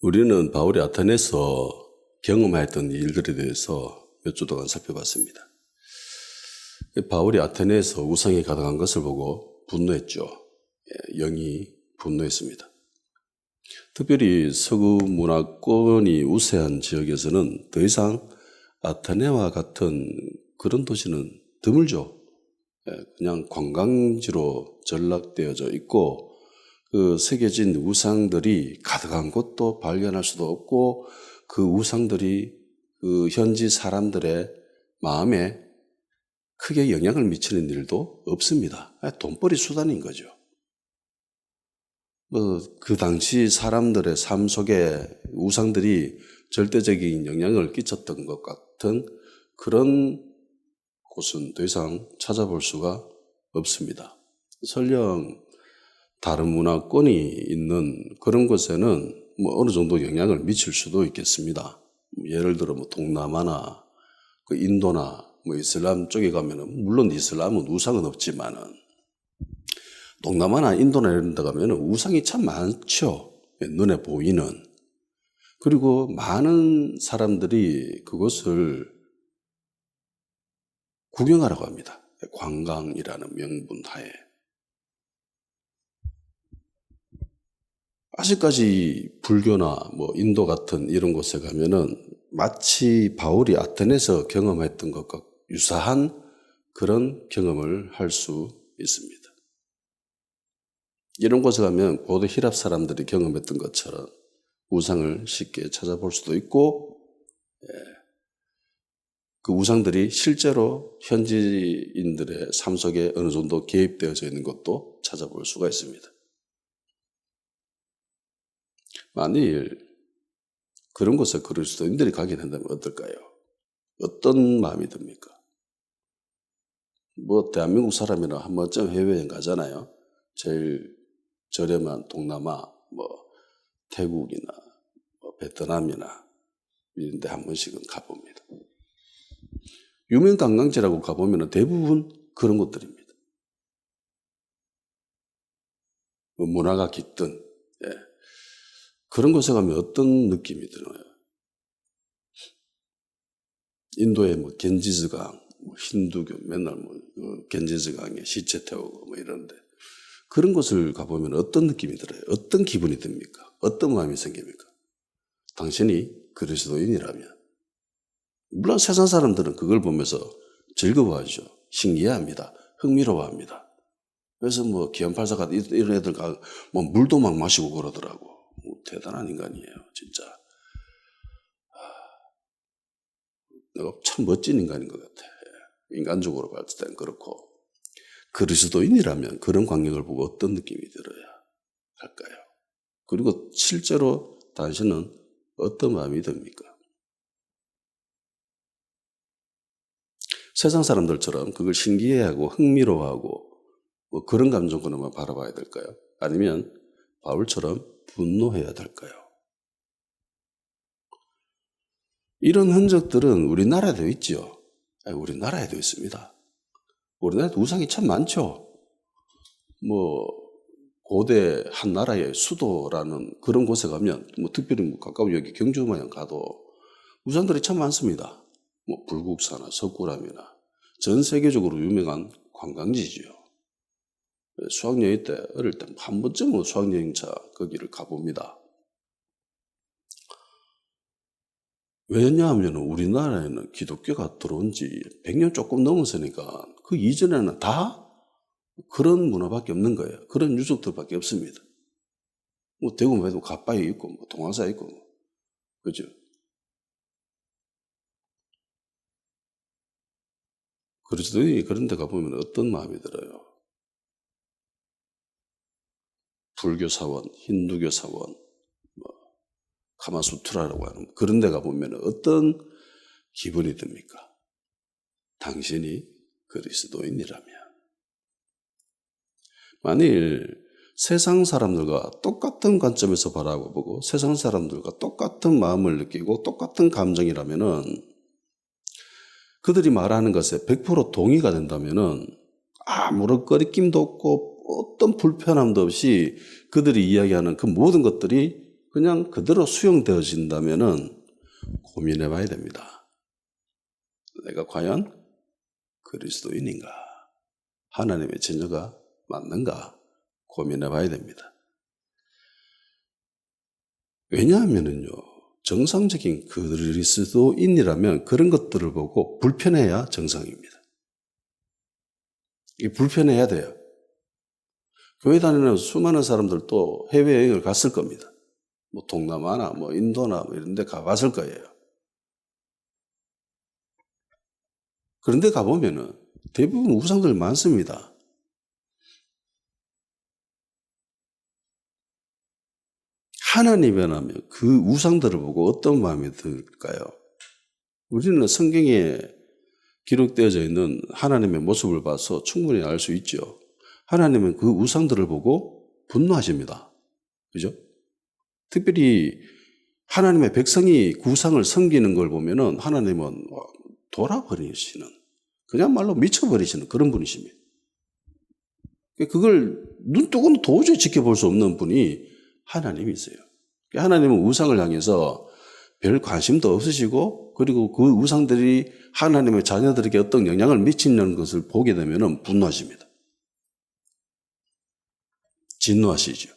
우리는 바울이 아테네에서 경험했던 일들에 대해서 몇 주 동안 살펴봤습니다. 바울이 아테네에서 우상에 가득한 것을 보고 분노했죠. 영이 분노했습니다. 특별히 서구 문화권이 우세한 지역에서는 더 이상 아테네와 같은 그런 도시는 드물죠. 그냥 관광지로 전락되어져 있고 그 새겨진 우상들이 가득한 곳도 발견할 수도 없고 그 우상들이 그 현지 사람들의 마음에 크게 영향을 미치는 일도 없습니다. 돈벌이 수단인 거죠. 그 당시 사람들의 삶 속에 우상들이 절대적인 영향을 끼쳤던 것 같은 그런 곳은 더 이상 찾아볼 수가 없습니다. 설령 다른 문화권이 있는 그런 곳에는 어느 정도 영향을 미칠 수도 있겠습니다. 예를 들어 동남아나 인도나 이슬람 쪽에 가면은 물론 이슬람은 우상은 없지만은 동남아나 인도나 이런 데 가면은 우상이 참 많죠. 눈에 보이는. 그리고 많은 사람들이 그것을 구경하라고 합니다. 관광이라는 명분 하에. 아직까지 불교나 인도 같은 이런 곳에 가면은 마치 바울이 아테네에서 경험했던 것과 유사한 그런 경험을 할 수 있습니다. 이런 곳에 가면 고대 히랍 사람들이 경험했던 것처럼 우상을 쉽게 찾아볼 수도 있고, 그 우상들이 실제로 현지인들의 삶 속에 어느 정도 개입되어져 있는 것도 찾아볼 수가 있습니다. 만일 그런 곳에 그리스도인들이 가게 된다면 어떨까요? 어떤 마음이 듭니까? 대한민국 사람이라 한 번쯤 해외여행 가잖아요. 제일 저렴한 동남아, 태국이나 베트남이나 이런 데 한 번씩은 가봅니다. 유명 관광지라고 가보면 대부분 그런 곳들입니다. 문화가 깃든, 그런 곳에 가면 어떤 느낌이 들어요? 인도의 겐지스강, 힌두교 맨날 겐지스강에 시체 태우고 이런데 그런 곳을 가보면 어떤 느낌이 들어요? 어떤 기분이 듭니까? 어떤 마음이 생깁니까? 당신이 그리스도인이라면. 물론 세상 사람들은 그걸 보면서 즐거워하죠. 신기해합니다. 흥미로워합니다. 그래서 기안팔사가 이런 애들 물도 막 마시고 그러더라고. 대단한 인간이에요, 진짜. 내가 참 멋진 인간인 것 같아. 인간적으로 봤을 땐 그렇고. 그리스도인이라면 그런 광경을 보고 어떤 느낌이 들어야 할까요? 그리고 실제로 당신은 어떤 마음이 듭니까? 세상 사람들처럼 그걸 신기해하고 흥미로워하고 그런 감정으로만 바라봐야 될까요? 아니면 바울처럼 분노해야 될까요? 이런 흔적들은 우리나라에도 있죠. 우리나라에도 있습니다. 우리나라에도 우상이 참 많죠. 고대 한 나라의 수도라는 그런 곳에 가면 특별히 가까운 여기 경주마냥 가도 우상들이 참 많습니다. 불국사나 석굴암이나 전 세계적으로 유명한 관광지죠. 수학여행 때 어릴 때 한 번쯤은 수학여행차 거기를 가봅니다. 왜냐하면 우리나라에는 기독교가 들어온 지 100년 조금 넘었으니까 그 이전에는 다 그런 문화밖에 없는 거예요. 그런 유적들밖에 없습니다. 대구에도 갓바위 있고 동화사 있고 그죠? 그리스도인이 그런 데 가보면 어떤 마음이 들어요? 불교 사원, 힌두교 사원, 카마수트라라고 하는 그런 데 가보면 어떤 기분이 듭니까? 당신이 그리스도인이라면. 만일 세상 사람들과 똑같은 관점에서 바라보고 세상 사람들과 똑같은 마음을 느끼고 똑같은 감정이라면은 그들이 말하는 것에 100% 동의가 된다면은 아무런 꺼리낌도 없고 어떤 불편함도 없이 그들이 이야기하는 그 모든 것들이 그냥 그대로 수용되어진다면은 고민해 봐야 됩니다. 내가 과연 그리스도인인가? 하나님의 자녀가 맞는가? 고민해 봐야 됩니다. 왜냐하면은요, 정상적인 그리스도인이라면 그런 것들을 보고 불편해야 정상입니다. 이게 불편해야 돼요. 교회 다니는 수많은 사람들도 해외여행을 갔을 겁니다. 뭐 동남아나 뭐 인도나 뭐 이런 데 가봤을 거예요. 그런데 가보면은 대부분 우상들 많습니다. 하나님이라면 그 우상들을 보고 어떤 마음이 들까요? 우리는 성경에 기록되어져 있는 하나님의 모습을 봐서 충분히 알 수 있죠. 하나님은 그 우상들을 보고 분노하십니다. 그죠? 특별히 하나님의 백성이 그 우상을 섬기는 걸 보면은 하나님은 돌아버리시는, 그냥 말로 미쳐버리시는 그런 분이십니다. 그걸 눈뜨고는 도저히 지켜볼 수 없는 분이 하나님이세요. 하나님은 우상을 향해서 별 관심도 없으시고, 그리고 그 우상들이 하나님의 자녀들에게 어떤 영향을 미치는 것을 보게 되면 분노하십니다. 진노하시죠.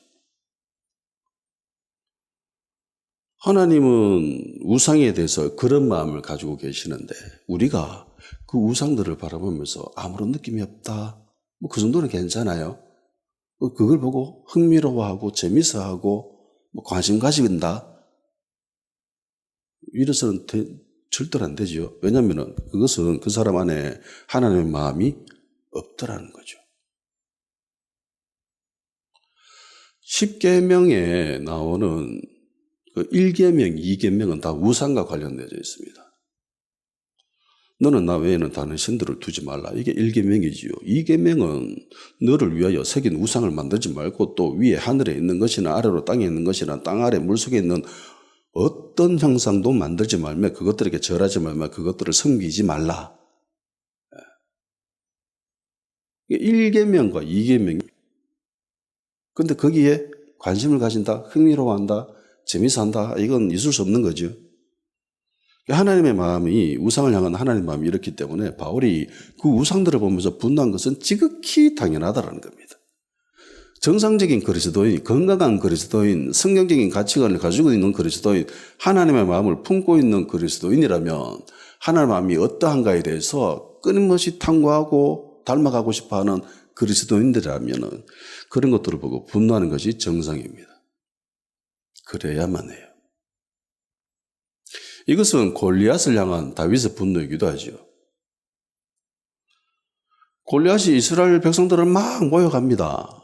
하나님은 우상에 대해서 그런 마음을 가지고 계시는데 우리가 그 우상들을 바라보면서 아무런 느낌이 없다, 뭐 그 정도는 괜찮아요. 그걸 보고 흥미로워하고 재미있어하고 뭐 관심 가진다, 이래서는 절대로 안 되죠. 왜냐하면 그것은 그 사람 안에 하나님의 마음이 없더라는 거죠. 10계명에 나오는 그 1계명, 2계명은 다 우상과 관련되어 있습니다. 너는 나 외에는 다른 신들을 두지 말라. 이게 1계명이지요. 2계명은 너를 위하여 새긴 우상을 만들지 말고 또 위에 하늘에 있는 것이나 아래로 땅에 있는 것이나 땅 아래 물속에 있는 어떤 형상도 만들지 말며 그것들에게 절하지 말며 그것들을 섬기지 말라. 1계명과 2계명. 근데 거기에 관심을 가진다, 흥미로워한다, 재미있어한다, 이건 있을 수 없는 거죠. 하나님의 마음이, 우상을 향한 하나님의 마음이 이렇기 때문에 바울이 그 우상들을 보면서 분노한 것은 지극히 당연하다는 겁니다. 정상적인 그리스도인, 건강한 그리스도인, 성경적인 가치관을 가지고 있는 그리스도인, 하나님의 마음을 품고 있는 그리스도인이라면 하나님의 마음이 어떠한가에 대해서 끊임없이 탐구하고 닮아가고 싶어하는 그리스도인들이라면 그런 것들을 보고 분노하는 것이 정상입니다. 그래야만 해요. 이것은 골리앗을 향한 다윗의 분노이기도 하죠. 골리앗이 이스라엘 백성들을 막 모여갑니다.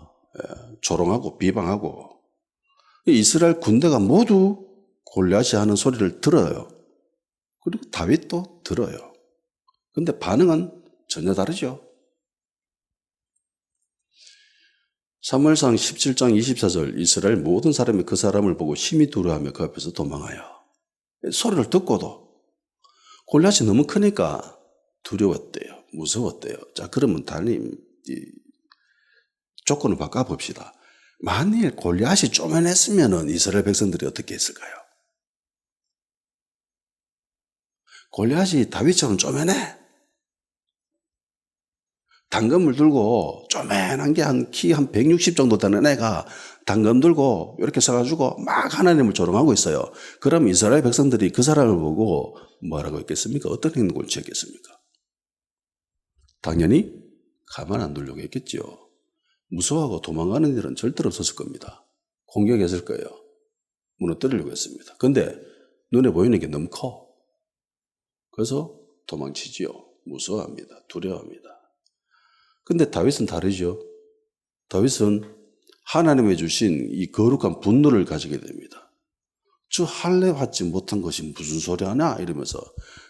조롱하고 비방하고. 이스라엘 군대가 모두 골리앗이 하는 소리를 들어요. 그리고 다윗도 들어요. 그런데 반응은 전혀 다르죠. 사무엘상 17장 24절, 이스라엘 모든 사람이 그 사람을 보고 심히 두려워하며 그 앞에서 도망하여. 소리를 듣고도 골리앗이 너무 크니까 두려웠대요. 무서웠대요. 자, 그러면 달리 조건을 바꿔봅시다. 만일 골리앗이 쪼맨했으면 이스라엘 백성들이 어떻게 했을까요? 골리앗이 다윗처럼 쪼맨해? 단검을 들고 쪼맨한 게 키 한 160 정도 되는 애가 단검 들고 이렇게 서가지고 막 하나님을 조롱하고 있어요. 그럼 이스라엘 백성들이 그 사람을 보고 뭐라고 했겠습니까? 어떤 행동을 취했겠습니까? 당연히 가만 안 두려고 했겠죠. 무서워하고 도망가는 일은 절대로 없었을 겁니다. 공격했을 거예요. 무너뜨리려고 했습니다. 근데 눈에 보이는 게 너무 커. 그래서 도망치지요. 무서워합니다. 두려워합니다. 근데 다윗은 다르죠. 다윗은 하나님의 주신 이 거룩한 분노를 가지게 됩니다. 주 할례 받지 못한 것이 무슨 소리 하냐 이러면서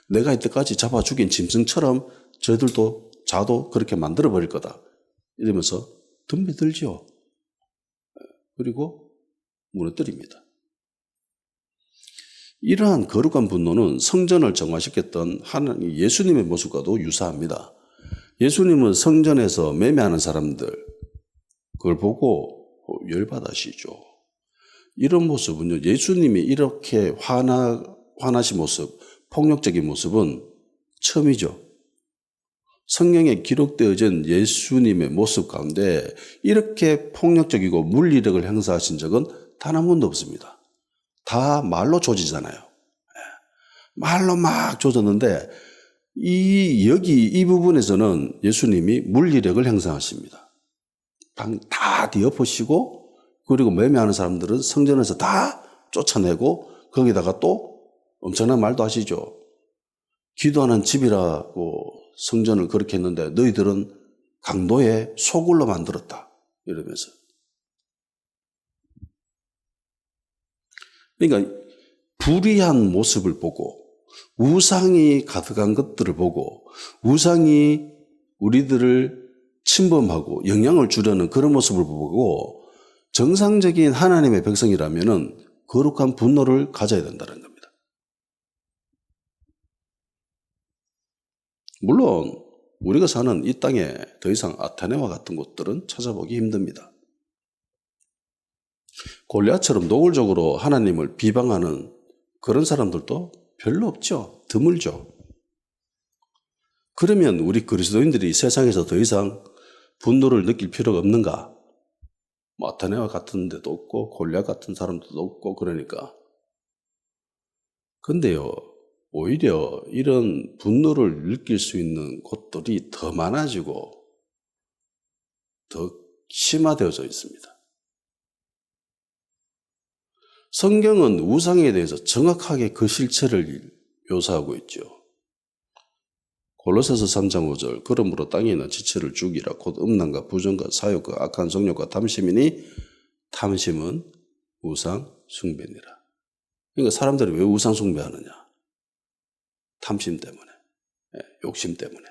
내가 이때까지 잡아 죽인 짐승처럼 저희들도 자도 그렇게 만들어 버릴 거다 이러면서 덤비들죠. 그리고 무너뜨립니다. 이러한 거룩한 분노는 성전을 정화시켰던 하나님 예수님의 모습과도 유사합니다. 예수님은 성전에서 매매하는 사람들 그걸 보고 열받으시죠. 이런 모습은요, 예수님이 이렇게 화나신 모습, 폭력적인 모습은 처음이죠. 성경에 기록되어진 예수님의 모습 가운데 이렇게 폭력적이고 물리력을 행사하신 적은 단 한 번도 없습니다. 다 말로 조지잖아요. 말로 막 조졌는데 이 부분에서는 예수님이 물리력을 행사하십니다. 다 뒤엎으시고, 그리고 매매하는 사람들은 성전에서 다 쫓아내고, 거기다가 또 엄청난 말도 하시죠. 기도하는 집이라고 성전을 그렇게 했는데 너희들은 강도의 소굴로 만들었다, 이러면서. 그러니까 불의한 모습을 보고, 우상이 가득한 것들을 보고, 우상이 우리들을 침범하고 영향을 주려는 그런 모습을 보고, 정상적인 하나님의 백성이라면 거룩한 분노를 가져야 된다는 겁니다. 물론 우리가 사는 이 땅에 더 이상 아테네와 같은 곳들은 찾아보기 힘듭니다. 골리앗처럼 노골적으로 하나님을 비방하는 그런 사람들도 별로 없죠. 드물죠. 그러면 우리 그리스도인들이 세상에서 더 이상 분노를 느낄 필요가 없는가? 아테네와 같은 데도 없고 골리앗 같은 사람들도 없고 그러니까. 근데요, 오히려 이런 분노를 느낄 수 있는 곳들이 더 많아지고 더 심화되어져 있습니다. 성경은 우상에 대해서 정확하게 그 실체를 묘사하고 있죠. 골로새서 3장 5절, 그러므로 땅에 있는 지체를 죽이라. 곧 음란과 부정과 사욕과 악한 성욕과 탐심이니 탐심은 우상 숭배니라. 그러니까 사람들이 왜 우상 숭배하느냐? 탐심 때문에, 욕심 때문에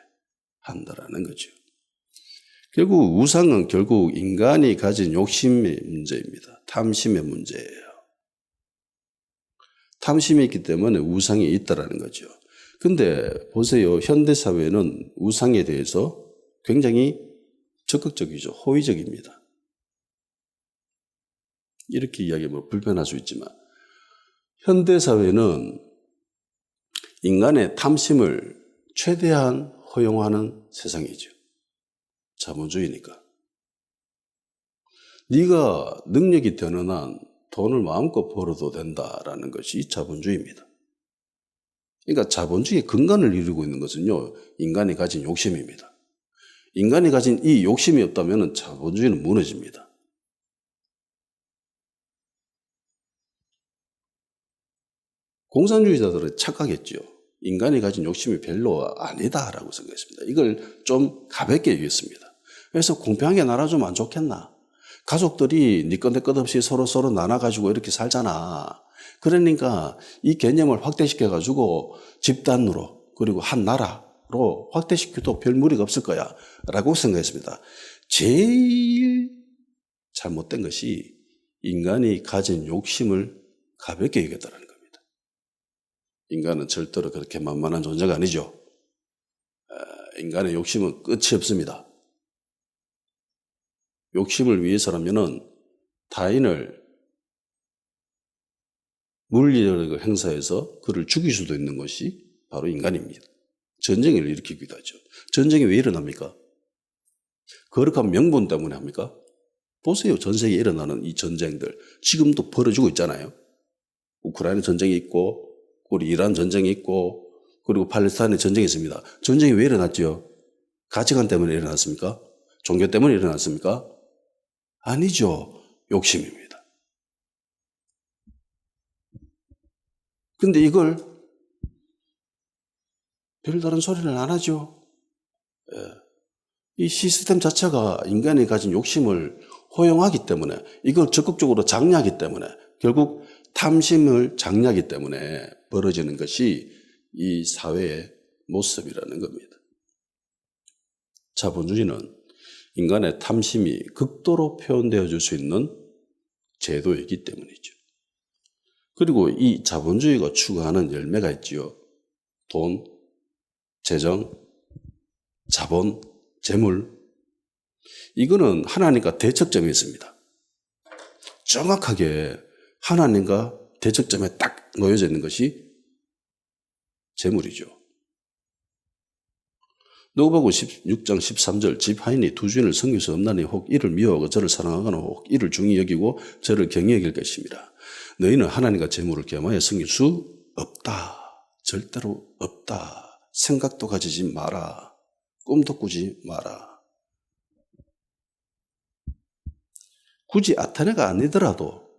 한다라는 거죠. 결국 우상은 결국 인간이 가진 욕심의 문제입니다. 탐심의 문제예요. 탐심이 있기 때문에 우상이 있다라는 거죠. 근데 보세요. 현대사회는 우상에 대해서 굉장히 적극적이죠. 호의적입니다. 이렇게 이야기하면 불편할 수 있지만 현대사회는 인간의 탐심을 최대한 허용하는 세상이죠. 자본주의니까. 네가 능력이 되는 한 돈을 마음껏 벌어도 된다라는 것이 자본주의입니다. 그러니까 자본주의의 근간을 이루고 있는 것은요, 인간이 가진 욕심입니다. 인간이 가진 이 욕심이 없다면 자본주의는 무너집니다. 공산주의자들은 착각했죠. 인간이 가진 욕심이 별로 아니다라고 생각했습니다. 이걸 좀 가볍게 얘기했습니다. 그래서 공평하게 나눠주면 안 좋겠나? 가족들이 네 것 내 것 없이 서로 나눠가지고 이렇게 살잖아. 그러니까 이 개념을 확대시켜가지고 집단으로 그리고 한 나라로 확대시켜도 별 무리가 없을 거야 라고 생각했습니다. 제일 잘못된 것이 인간이 가진 욕심을 가볍게 여겼다는 겁니다. 인간은 절대로 그렇게 만만한 존재가 아니죠. 인간의 욕심은 끝이 없습니다. 욕심을 위해서라면은 타인을 물리력을 행사해서 그를 죽일 수도 있는 것이 바로 인간입니다. 전쟁을 일으키기도 하죠. 전쟁이 왜 일어납니까? 거룩한 명분 때문에 합니까? 보세요. 전 세계에 일어나는 이 전쟁들 지금도 벌어지고 있잖아요. 우크라이나 전쟁이 있고 우리 이란 전쟁이 있고 그리고 팔레스타인의 전쟁이 있습니다. 전쟁이 왜 일어났죠? 가치관 때문에 일어났습니까? 종교 때문에 일어났습니까? 아니죠. 욕심입니다. 근데 이걸 별다른 소리를 안 하죠. 이 시스템 자체가 인간이 가진 욕심을 허용하기 때문에 이걸 적극적으로 장려하기 때문에 결국 탐심을 장려하기 때문에 벌어지는 것이 이 사회의 모습이라는 겁니다. 자본주의는 인간의 탐심이 극도로 표현되어질 수 있는 제도이기 때문이죠. 그리고 이 자본주의가 추구하는 열매가 있지요. 돈, 재정, 자본, 재물. 이거는 하나님과 대척점이 있습니다. 정확하게 하나님과 대척점에 딱 놓여져 있는 것이 재물이죠. 누가복음 16장 13절 집 하인이 두 주인을 섬길 수 없나니 혹 이를 미워하고 저를 사랑하거나 혹 이를 중히 여기고 저를 경히 여길 것입니다. 너희는 하나님과 재물을 겸하여 섬길 수 없다. 절대로 없다. 생각도 가지지 마라. 꿈도 꾸지 마라. 굳이 아테네가 아니더라도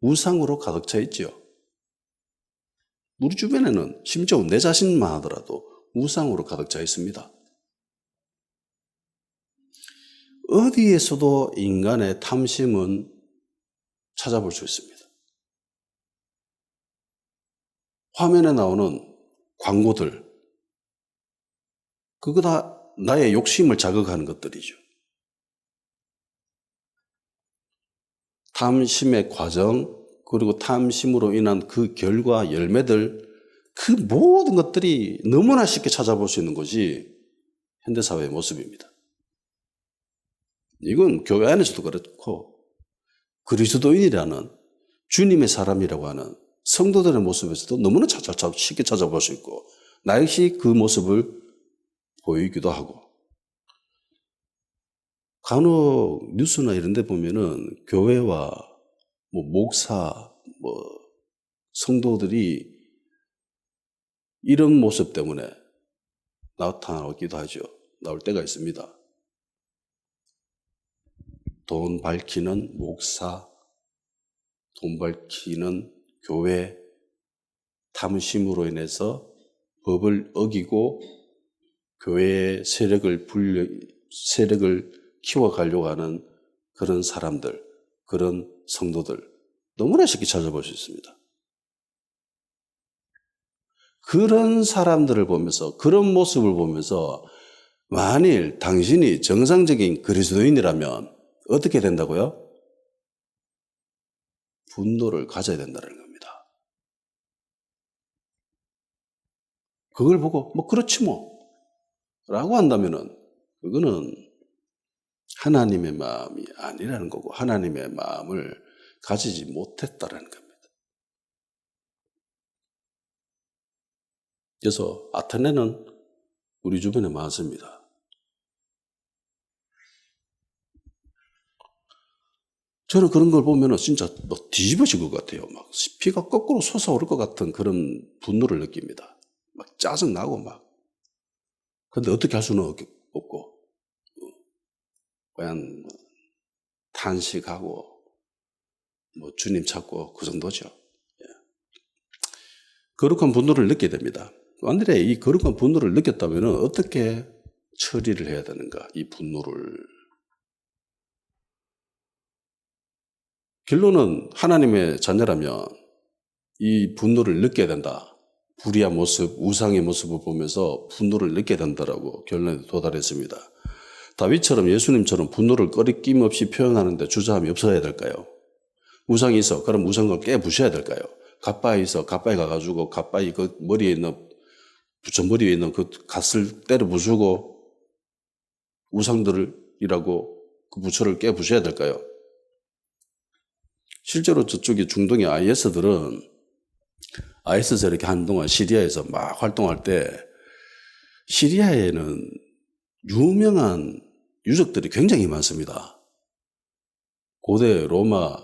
우상으로 가득 차 있죠. 우리 주변에는 심지어 내 자신만 하더라도 우상으로 가득 차 있습니다. 어디에서도 인간의 탐심은 찾아볼 수 있습니다. 화면에 나오는 광고들, 그거 다 나의 욕심을 자극하는 것들이죠. 탐심의 과정, 그리고 탐심으로 인한 그 결과, 열매들, 그 모든 것들이 너무나 쉽게 찾아볼 수 있는 것이 현대사회의 모습입니다. 이건 교회 안에서도 그렇고 그리스도인이라는 주님의 사람이라고 하는 성도들의 모습에서도 너무나 쉽게 찾아볼 수 있고 나 역시 그 모습을 보이기도 하고 간혹 뉴스나 이런 데 보면은 교회와 목사, 성도들이 이런 모습 때문에 나타나기도 하죠. 나올 때가 있습니다. 돈 밝히는 목사, 돈 밝히는 교회, 탐심으로 인해서 법을 어기고 교회의 세력을 키워가려고 하는 그런 사람들, 그런 성도들 너무나 쉽게 찾아볼 수 있습니다. 그런 사람들을 보면서 그런 모습을 보면서 만일 당신이 정상적인 그리스도인이라면 어떻게 된다고요? 분노를 가져야 된다는 겁니다. 그걸 보고 그렇지 라고 한다면은 그거는 하나님의 마음이 아니라는 거고 하나님의 마음을 가지지 못했다라는 겁니다. 그래서 아테네는 우리 주변에 많습니다. 저는 그런 걸 보면 진짜 뒤집어질 것 같아요. 막 피가 거꾸로 솟아오를 것 같은 그런 분노를 느낍니다. 막 짜증나고 막. 근데 어떻게 할 수는 없고, 그냥 탄식하고, 주님 찾고 그 정도죠. 예. 거룩한 분노를 느끼게 됩니다. 만일에 이 거룩한 분노를 느꼈다면 어떻게 처리를 해야 되는가, 이 분노를. 결론은 하나님의 자녀라면 이 분노를 느껴야 된다. 불의한 모습, 우상의 모습을 보면서 분노를 느껴야 된다라고 결론에 도달했습니다. 다윗처럼 예수님처럼 분노를 꺼리낌 없이 표현하는데 주저함이 없어야 될까요? 우상이 있어. 그럼 우상을 깨부셔야 될까요? 갓바위 있어. 갓바위 가가지고 갓바위 그 머리에 있는 부처머리 위에 있는 그 갓을 때려 부수고 우상들이라고 그 부처를 깨부셔야 될까요? 실제로 저쪽에 중동의 IS들은 IS에서 이렇게 한동안 시리아에서 막 활동할 때 시리아에는 유명한 유적들이 굉장히 많습니다. 고대 로마,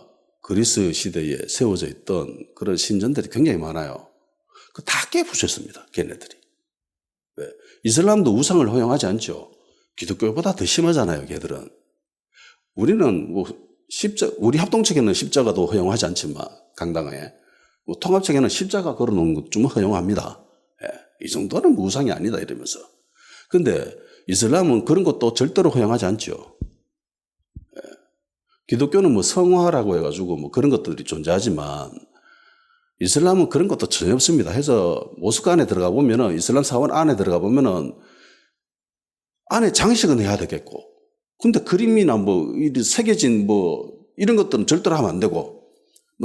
그리스 시대에 세워져 있던 그런 신전들이 굉장히 많아요. 그 다 깨부셨습니다. 걔네들이. 왜? 이슬람도 우상을 허용하지 않죠. 기독교보다 더 심하잖아요. 걔들은. 우리는 우리 합동책에는 십자가도 허용하지 않지만 강당에 통합책에는 십자가 걸어놓은 것 좀 허용합니다. 예, 이 정도는 우상이 아니다 이러면서. 근데 이슬람은 그런 것도 절대로 허용하지 않죠. 예, 기독교는 성화라고 해가지고 그런 것들이 존재하지만 이슬람은 그런 것도 전혀 없습니다. 해서 모스크 안에 들어가 보면은 이슬람 사원 안에 들어가 보면은 안에 장식은 해야 되겠고, 근데 그림이나 새겨진 이런 것들은 절대로 하면 안 되고,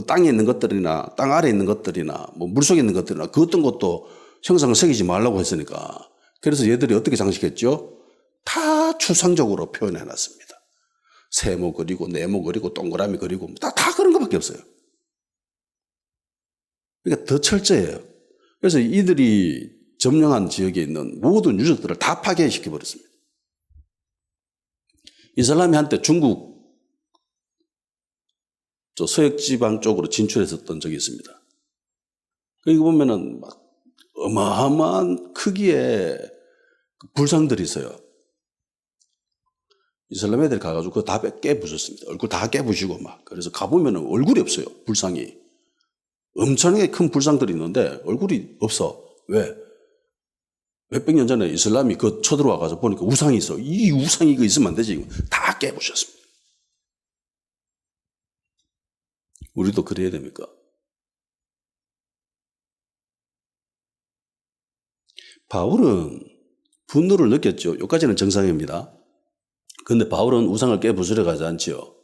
땅에 있는 것들이나 땅 아래에 있는 것들이나 물속에 있는 것들이나 그 어떤 것도 형상을 새기지 말라고 했으니까. 그래서 얘들이 어떻게 장식했죠? 다 추상적으로 표현해 놨습니다. 세모 그리고 네모 그리고 동그라미 그리고 다 그런 것밖에 없어요. 그러니까 더 철저해요. 그래서 이들이 점령한 지역에 있는 모든 유적들을 다 파괴시켜버렸습니다. 이슬람이 한때 중국 저 서역지방 쪽으로 진출했었던 적이 있습니다. 거기 보면은 막 어마어마한 크기의 불상들이 있어요. 이슬람 애들이 가가지고 그거 다 깨부셨습니다. 얼굴 다 깨부시고 막. 그래서 가보면은 얼굴이 없어요. 불상이. 엄청나게 큰 불상들이 있는데 얼굴이 없어. 왜? 몇백 년 전에 이슬람이 그 쳐들어와가지고 보니까 우상이 있어. 이 우상이 그 있으면 안 되지. 다 깨부셨습니다. 우리도 그래야 됩니까? 바울은 분노를 느꼈죠. 여기까지는 정상입니다. 그런데 바울은 우상을 깨부수려 가지 않지요.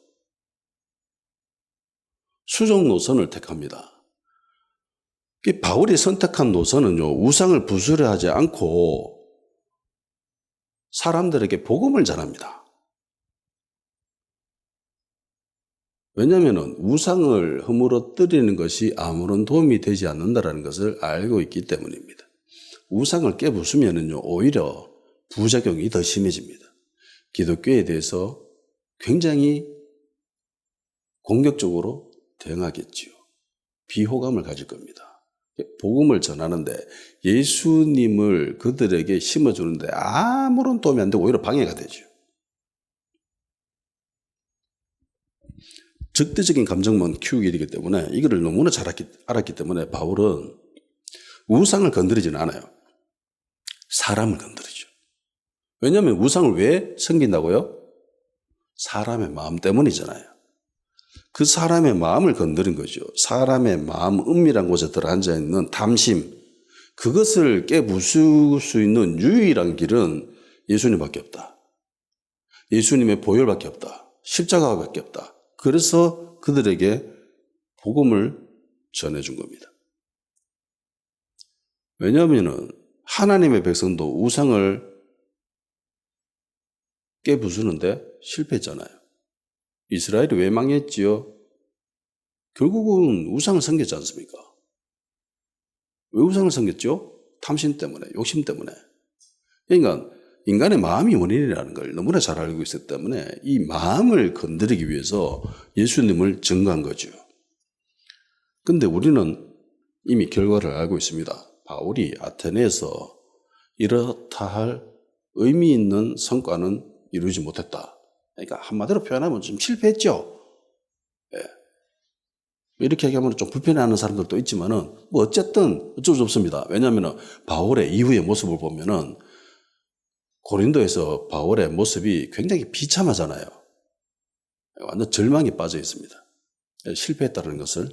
수정 노선을 택합니다. 바울이 선택한 노선은요, 우상을 부수려 하지 않고 사람들에게 복음을 전합니다. 왜냐하면 우상을 허물어뜨리는 것이 아무런 도움이 되지 않는다는 것을 알고 있기 때문입니다. 우상을 깨부수면은요, 오히려 부작용이 더 심해집니다. 기독교에 대해서 굉장히 공격적으로 대응하겠지요. 비호감을 가질 겁니다. 복음을 전하는데 예수님을 그들에게 심어주는데 아무런 도움이 안 되고 오히려 방해가 되죠. 적대적인 감정만 키우게 되기 때문에 이거를 너무나 잘 알았기 때문에 바울은 우상을 건드리지는 않아요. 사람을 건드리죠. 왜냐하면 우상을 왜 섬긴다고요? 사람의 마음 때문이잖아요. 그 사람의 마음을 건드린 거죠. 사람의 마음 은밀한 곳에 들어앉아 있는 탐심, 그것을 깨부술 수 있는 유일한 길은 예수님밖에 없다. 예수님의 보혈밖에 없다. 십자가밖에 없다. 그래서 그들에게 복음을 전해준 겁니다. 왜냐하면 하나님의 백성도 우상을 깨부수는데 실패했잖아요. 이스라엘이 왜 망했지요? 결국은 우상을 섬겼지 않습니까? 왜 우상을 섬겼죠? 탐심 때문에, 욕심 때문에. 그러니까 인간의 마음이 원인이라는 걸 너무나 잘 알고 있었기 때문에 이 마음을 건드리기 위해서 예수님을 증거한 거죠. 그런데 우리는 이미 결과를 알고 있습니다. 바울이 아테네에서 이렇다 할 의미 있는 성과는 이루지 못했다. 그러니까 한마디로 표현하면 좀 실패했죠. 예. 이렇게 얘기하면 좀 불편해하는 사람들도 있지만은 뭐 어쨌든 어쩔 수 없습니다. 왜냐하면 바울의 이후의 모습을 보면은 고린도에서 바울의 모습이 굉장히 비참하잖아요. 완전 절망에 빠져 있습니다. 실패했다는 것을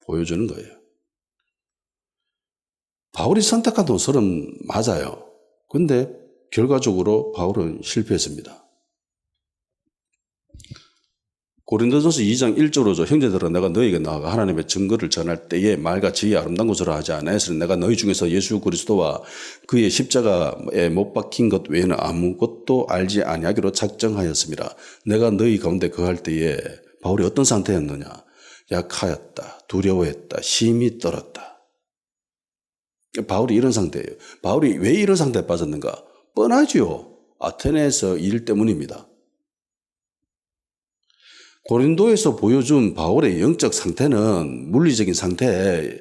보여주는 거예요. 바울이 선택한 도설은 맞아요. 그런데 결과적으로 바울은 실패했습니다. 고린도전서 2장 1절로 형제들아 내가 너희에게 나아가 하나님의 증거를 전할 때에 말과 지혜의 아름다운 것으로 하지 아니하였으니 내가 너희 중에서 예수 그리스도와 그의 십자가에 못 박힌 것 외에는 아무것도 알지 아니하기로 작정하였습니다. 내가 너희 가운데 거할 때에 바울이 어떤 상태였느냐? 약하였다, 두려워했다, 심히 떨었다. 바울이 이런 상태예요. 바울이 왜 이런 상태에 빠졌는가? 뻔하지요. 아테네에서 일 때문입니다. 고린도에서 보여준 바울의 영적 상태는, 물리적인 상태,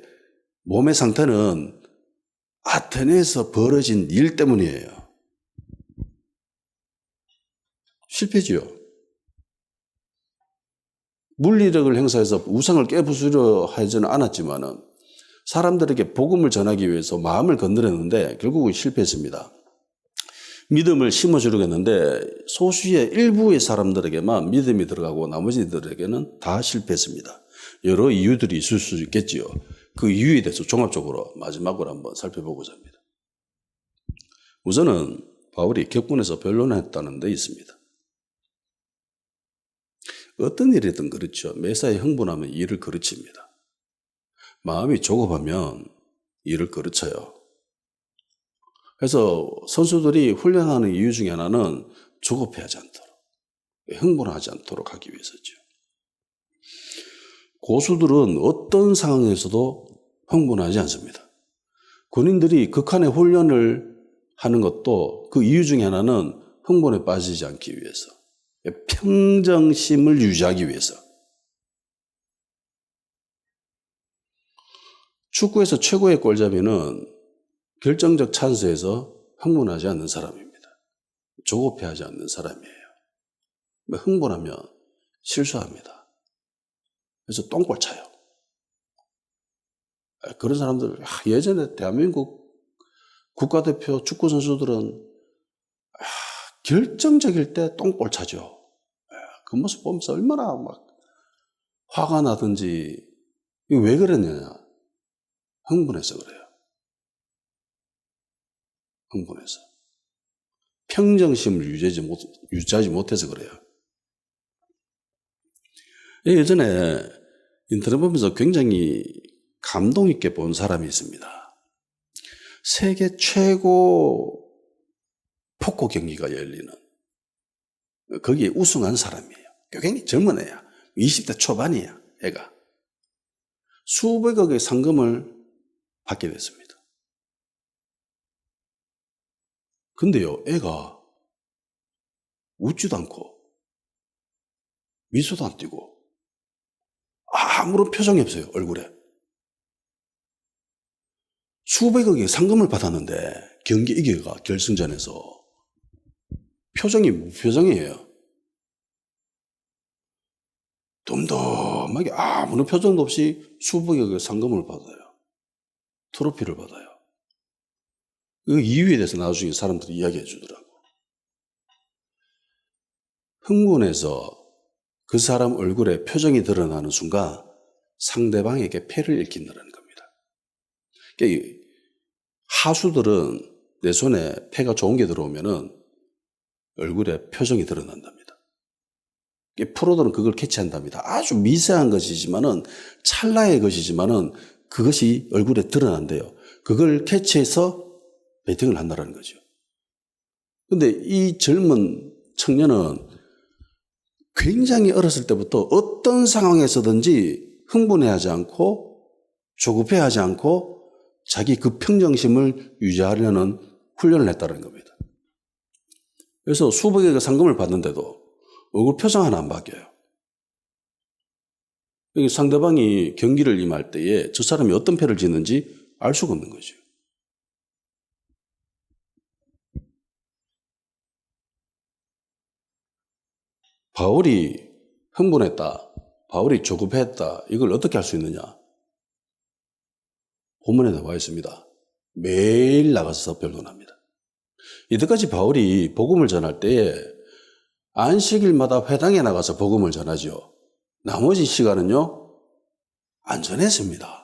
몸의 상태는 아테네에서 벌어진 일 때문이에요. 실패지요. 물리력을 행사해서 우상을 깨부수려 하지는 않았지만은 사람들에게 복음을 전하기 위해서 마음을 건드렸는데 결국은 실패했습니다. 믿음을 심어주려고 했는데 소수의 일부의 사람들에게만 믿음이 들어가고 나머지들에게는 다 실패했습니다. 여러 이유들이 있을 수 있겠지요. 그 이유에 대해서 종합적으로 마지막으로 한번 살펴보고자 합니다. 우선은 바울이 격분해서 변론했다는 데 있습니다. 어떤 일이든 그렇죠. 매사에 흥분하면 일을 그르칩니다. 마음이 조급하면 일을 그르쳐요. 그래서 선수들이 훈련하는 이유 중에 하나는 조급해하지 않도록, 흥분하지 않도록 하기 위해서죠. 고수들은 어떤 상황에서도 흥분하지 않습니다. 군인들이 극한의 훈련을 하는 것도 그 이유 중에 하나는 흥분에 빠지지 않기 위해서, 평정심을 유지하기 위해서. 축구에서 최고의 골잡이는 결정적 찬스에서 흥분하지 않는 사람입니다. 조급해하지 않는 사람이에요. 흥분하면 실수합니다. 그래서 똥골 차요. 그런 사람들, 예전에 대한민국 국가대표 축구 선수들은 결정적일 때 똥골 차죠. 그 모습 보면서 얼마나 막 화가 나든지. 이거 왜 그랬냐? 흥분해서 그래요. 흥분해서. 평정심을 유지하지 못해서 그래요. 예전에 인터넷 보면서 굉장히 감동 있게 본 사람이 있습니다. 세계 최고 폭고 경기가 열리는, 거기에 우승한 사람이에요. 굉장히 젊은 애야. 20대 초반이야, 애가. 수백억의 상금을 받게 됐습니다. 근데요, 애가 웃지도 않고 미소도 안 띄고 아무런 표정이 없어요, 얼굴에. 수백억의 상금을 받았는데 경기 이겨가 결승전에서 표정이 무표정이에요. 덤덤하게 아무런 표정도 없이 수백억의 상금을 받아요. 트로피를 받아요. 그 이유에 대해서 나중에 사람들이 이야기해 주더라고. 흥분해서 그 사람 얼굴에 표정이 드러나는 순간 상대방에게 패를 일으킨다는 겁니다. 그러니까 하수들은 내 손에 패가 좋은 게 들어오면은 얼굴에 표정이 드러난답니다. 프로들은 그걸 캐치한답니다. 아주 미세한 것이지만은, 찰나의 것이지만은 그것이 얼굴에 드러난대요. 그걸 캐치해서 배팅을 한다는 거죠. 근데 이 젊은 청년은 굉장히 어렸을 때부터 어떤 상황에서든지 흥분해하지 않고 조급해하지 않고 자기 그 평정심을 유지하려는 훈련을 했다는 겁니다. 그래서 수백억의 상금을 받는데도 얼굴 표정 하나 안 바뀌어요. 상대방이 경기를 임할 때에 저 사람이 어떤 패를 짓는지 알 수가 없는 거죠. 바울이 흥분했다, 바울이 조급했다, 이걸 어떻게 할 수 있느냐? 본문에 나와 있습니다. 매일 나가서 변론합니다. 이때까지 바울이 복음을 전할 때에 안식일마다 회당에 나가서 복음을 전하죠. 나머지 시간은요, 안 전했습니다.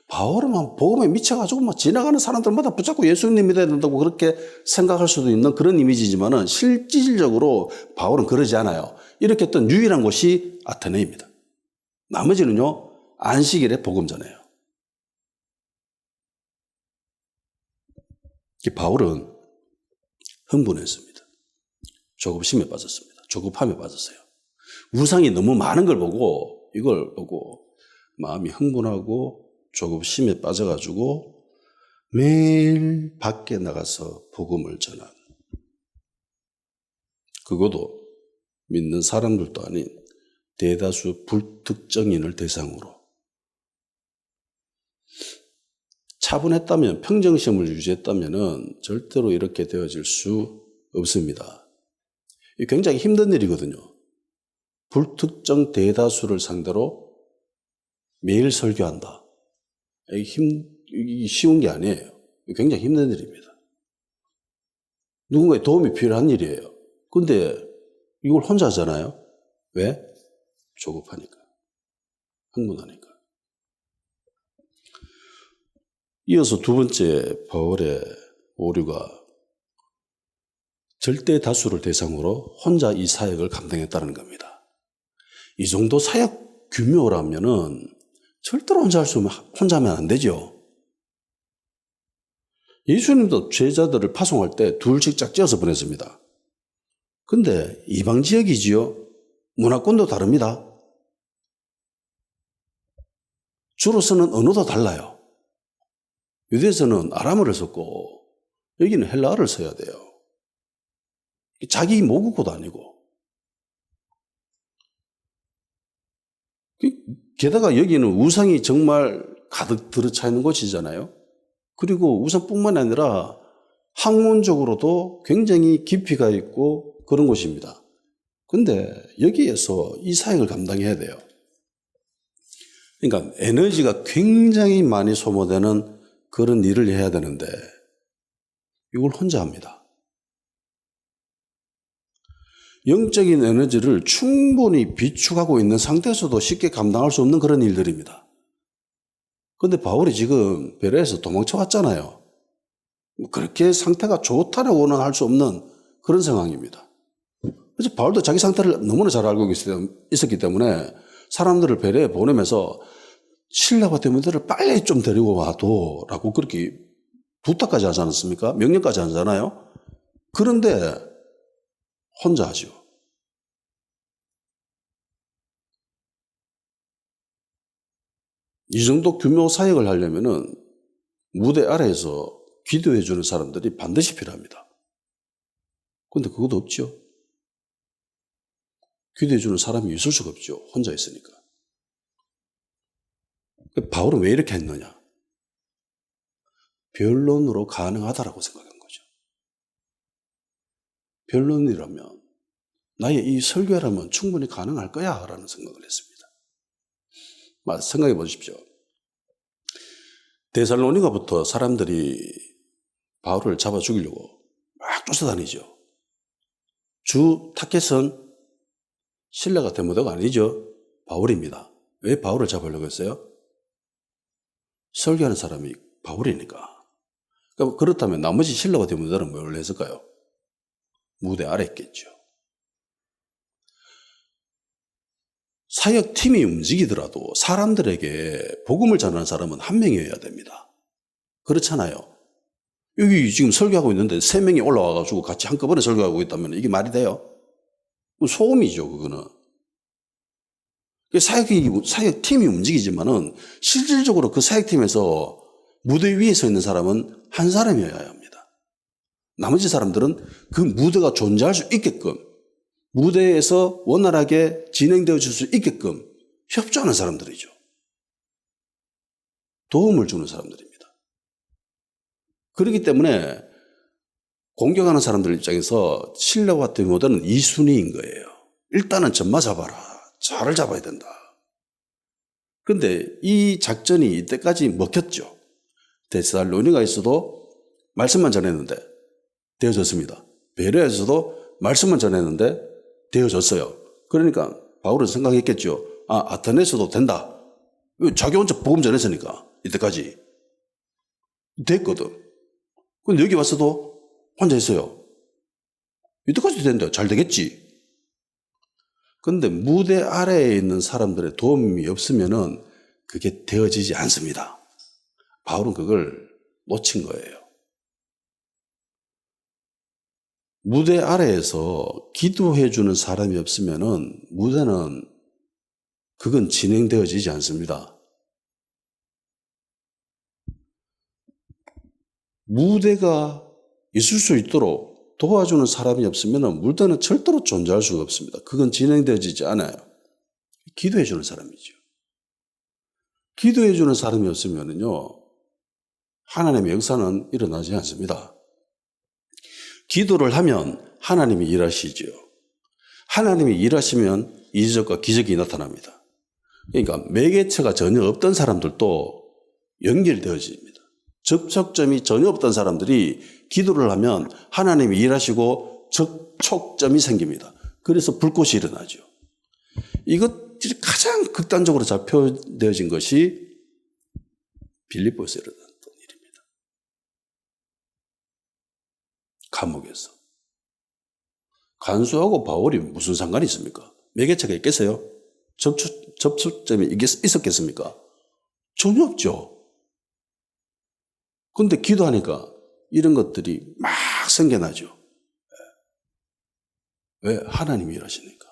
바울은 복음에 미쳐가지고 막 지나가는 사람들마다 붙잡고 예수님 믿어야 된다고 그렇게 생각할 수도 있는 그런 이미지지만은 실질적으로 바울은 그러지 않아요. 이렇게 했던 유일한 곳이 아테네입니다. 나머지는요, 안식일에 복음 전해요. 바울은 흥분했습니다. 조급심에 빠졌습니다. 조급함에 빠졌어요. 우상이 너무 많은 걸 보고, 이걸 보고 마음이 흥분하고 조급심에 빠져가지고 매일 밖에 나가서 복음을 전한, 그것도 믿는 사람들도 아닌 대다수 불특정인을 대상으로. 차분했다면, 평정심을 유지했다면 절대로 이렇게 되어질 수 없습니다. 이게 굉장히 힘든 일이거든요. 불특정 대다수를 상대로 매일 설교한다. 이게 쉬운 게 아니에요. 굉장히 힘든 일입니다. 누군가의 도움이 필요한 일이에요. 근데 이걸 혼자 하잖아요. 왜? 조급하니까. 흥분하니까. 이어서 두 번째 바울의 오류가 절대 다수를 대상으로 혼자 이 사역을 감당했다는 겁니다. 이 정도 사역 규모라면은 절대로 혼자 하면 안 되죠. 예수님도 제자들을 파송할 때 둘씩 짝지어서 보냈습니다. 근데 이방 지역이지요. 문화권도 다릅니다. 주로 쓰는 언어도 달라요. 유대에서는 아람어를 썼고 여기는 헬라어를 써야 돼요. 자기 모국어도 아니고. 게다가 여기는 우상이 정말 가득 들어차 있는 곳이잖아요. 그리고 우상뿐만 아니라 학문적으로도 굉장히 깊이가 있고 그런 곳입니다. 근데 여기에서 이 사역을 감당해야 돼요. 그러니까 에너지가 굉장히 많이 소모되는 그런 일을 해야 되는데 이걸 혼자 합니다. 영적인 에너지를 충분히 비축하고 있는 상태에서도 쉽게 감당할 수 없는 그런 일들입니다. 그런데 바울이 지금 베레에서 도망쳐 왔잖아요. 그렇게 상태가 좋다라고는 할 수 없는 그런 상황입니다. 그래서 바울도 자기 상태를 너무나 잘 알고 있었기 때문에 사람들을 베레에 보내면서 신라와 디모데를 빨리 좀 데리고 와도 라고 그렇게 부탁까지 하지 않았습니까? 명령까지 하잖아요. 그런데 혼자 하죠. 이 정도 규모 사역을 하려면은 무대 아래에서 기도해 주는 사람들이 반드시 필요합니다. 그런데 그것도 없죠. 기도해 주는 사람이 있을 수가 없죠. 혼자 있으니까. 바울은 왜 이렇게 했느냐? 변론으로 가능하다라고 생각한 거죠. 변론이라면 나의 이 설교라면 충분히 가능할 거야 라는 생각을 했습니다. 생각해 보십시오. 데살로니가부터 사람들이 바울을 잡아 죽이려고 막 쫓아다니죠. 주 타겟은 실라가 디모데가 아니죠. 바울입니다. 왜 바울을 잡으려고 했어요? 설교하는 사람이 바울이니까. 그렇다면 나머지 실라가 디모데는 뭘 했을까요? 무대 아래 있겠죠. 사역팀이 움직이더라도 사람들에게 복음을 전하는 사람은 한 명이어야 됩니다. 그렇잖아요. 여기 지금 설교하고 있는데 3명이 올라와가지고 같이 한꺼번에 설교하고 있다면 이게 말이 돼요? 소음이죠, 그거는. 사역팀이 움직이지만은 실질적으로 그 사역팀에서 무대 위에 서 있는 사람은 한 사람이어야 합니다. 나머지 사람들은 그 무대가 존재할 수 있게끔 무대에서 원활하게 진행되어 줄 수 있게끔 협조하는 사람들이죠. 도움을 주는 사람들입니다. 그렇기 때문에 공격하는 사람들 입장에서 실라와 디모데는 2순위인 거예요. 일단은 점마 잡아라. 자를 잡아야 된다. 그런데 이 작전이 이때까지 먹혔죠. 데살로니가에서도 말씀만 전했는데 되어졌습니다. 베레아에서도 말씀만 전했는데 되어졌어요. 그러니까 바울은 생각했겠죠. 아테네에서도 된다. 자기 혼자 복음 전했으니까 이때까지 됐거든. 근데 여기 와서도 혼자 했어요. 이때까지도 된다. 잘 되겠지. 그런데 무대 아래에 있는 사람들의 도움이 없으면은 그게 되어지지 않습니다. 바울은 그걸 놓친 거예요. 무대 아래에서 기도해 주는 사람이 없으면은 무대는 그건 진행되어지지 않습니다. 무대가 있을 수 있도록 도와주는 사람이 없으면 무대는 절대로 존재할 수가 없습니다. 그건 진행되어지지 않아요. 기도해 주는 사람이죠. 기도해 주는 사람이 없으면요, 하나님의 역사는 일어나지 않습니다. 기도를 하면 하나님이 일하시죠. 하나님이 일하시면 이적과 기적이 나타납니다. 그러니까 매개체가 전혀 없던 사람들도 연결되어집니다. 접촉점이 전혀 없던 사람들이 기도를 하면 하나님이 일하시고 접촉점이 생깁니다. 그래서 불꽃이 일어나죠. 이것들이 가장 극단적으로 잡혀되어진 것이 빌립보에서 일어났던 일입니다. 감옥에서. 간수하고 바울이 무슨 상관이 있습니까? 매개체가 있겠어요? 접촉점이 있었겠습니까? 전혀 없죠. 그런데 기도하니까 이런 것들이 막 생겨나죠. 왜? 하나님이 일하시니까.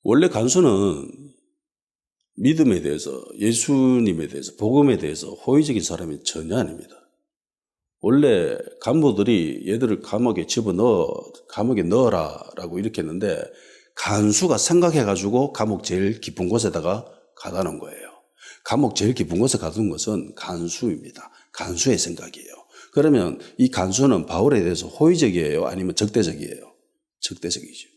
원래 간수는 믿음에 대해서, 예수님에 대해서, 복음에 대해서 호의적인 사람이 전혀 아닙니다. 원래 간부들이 얘들을 감옥에 감옥에 넣어라라고 이렇게 했는데 간수가 생각해가지고 감옥 제일 깊은 곳에다가 가다 놓은 거예요. 감옥 제일 깊은 곳에 가둔 것은 간수입니다. 간수의 생각이에요. 그러면 이 간수는 바울에 대해서 호의적이에요? 아니면 적대적이에요? 적대적이죠.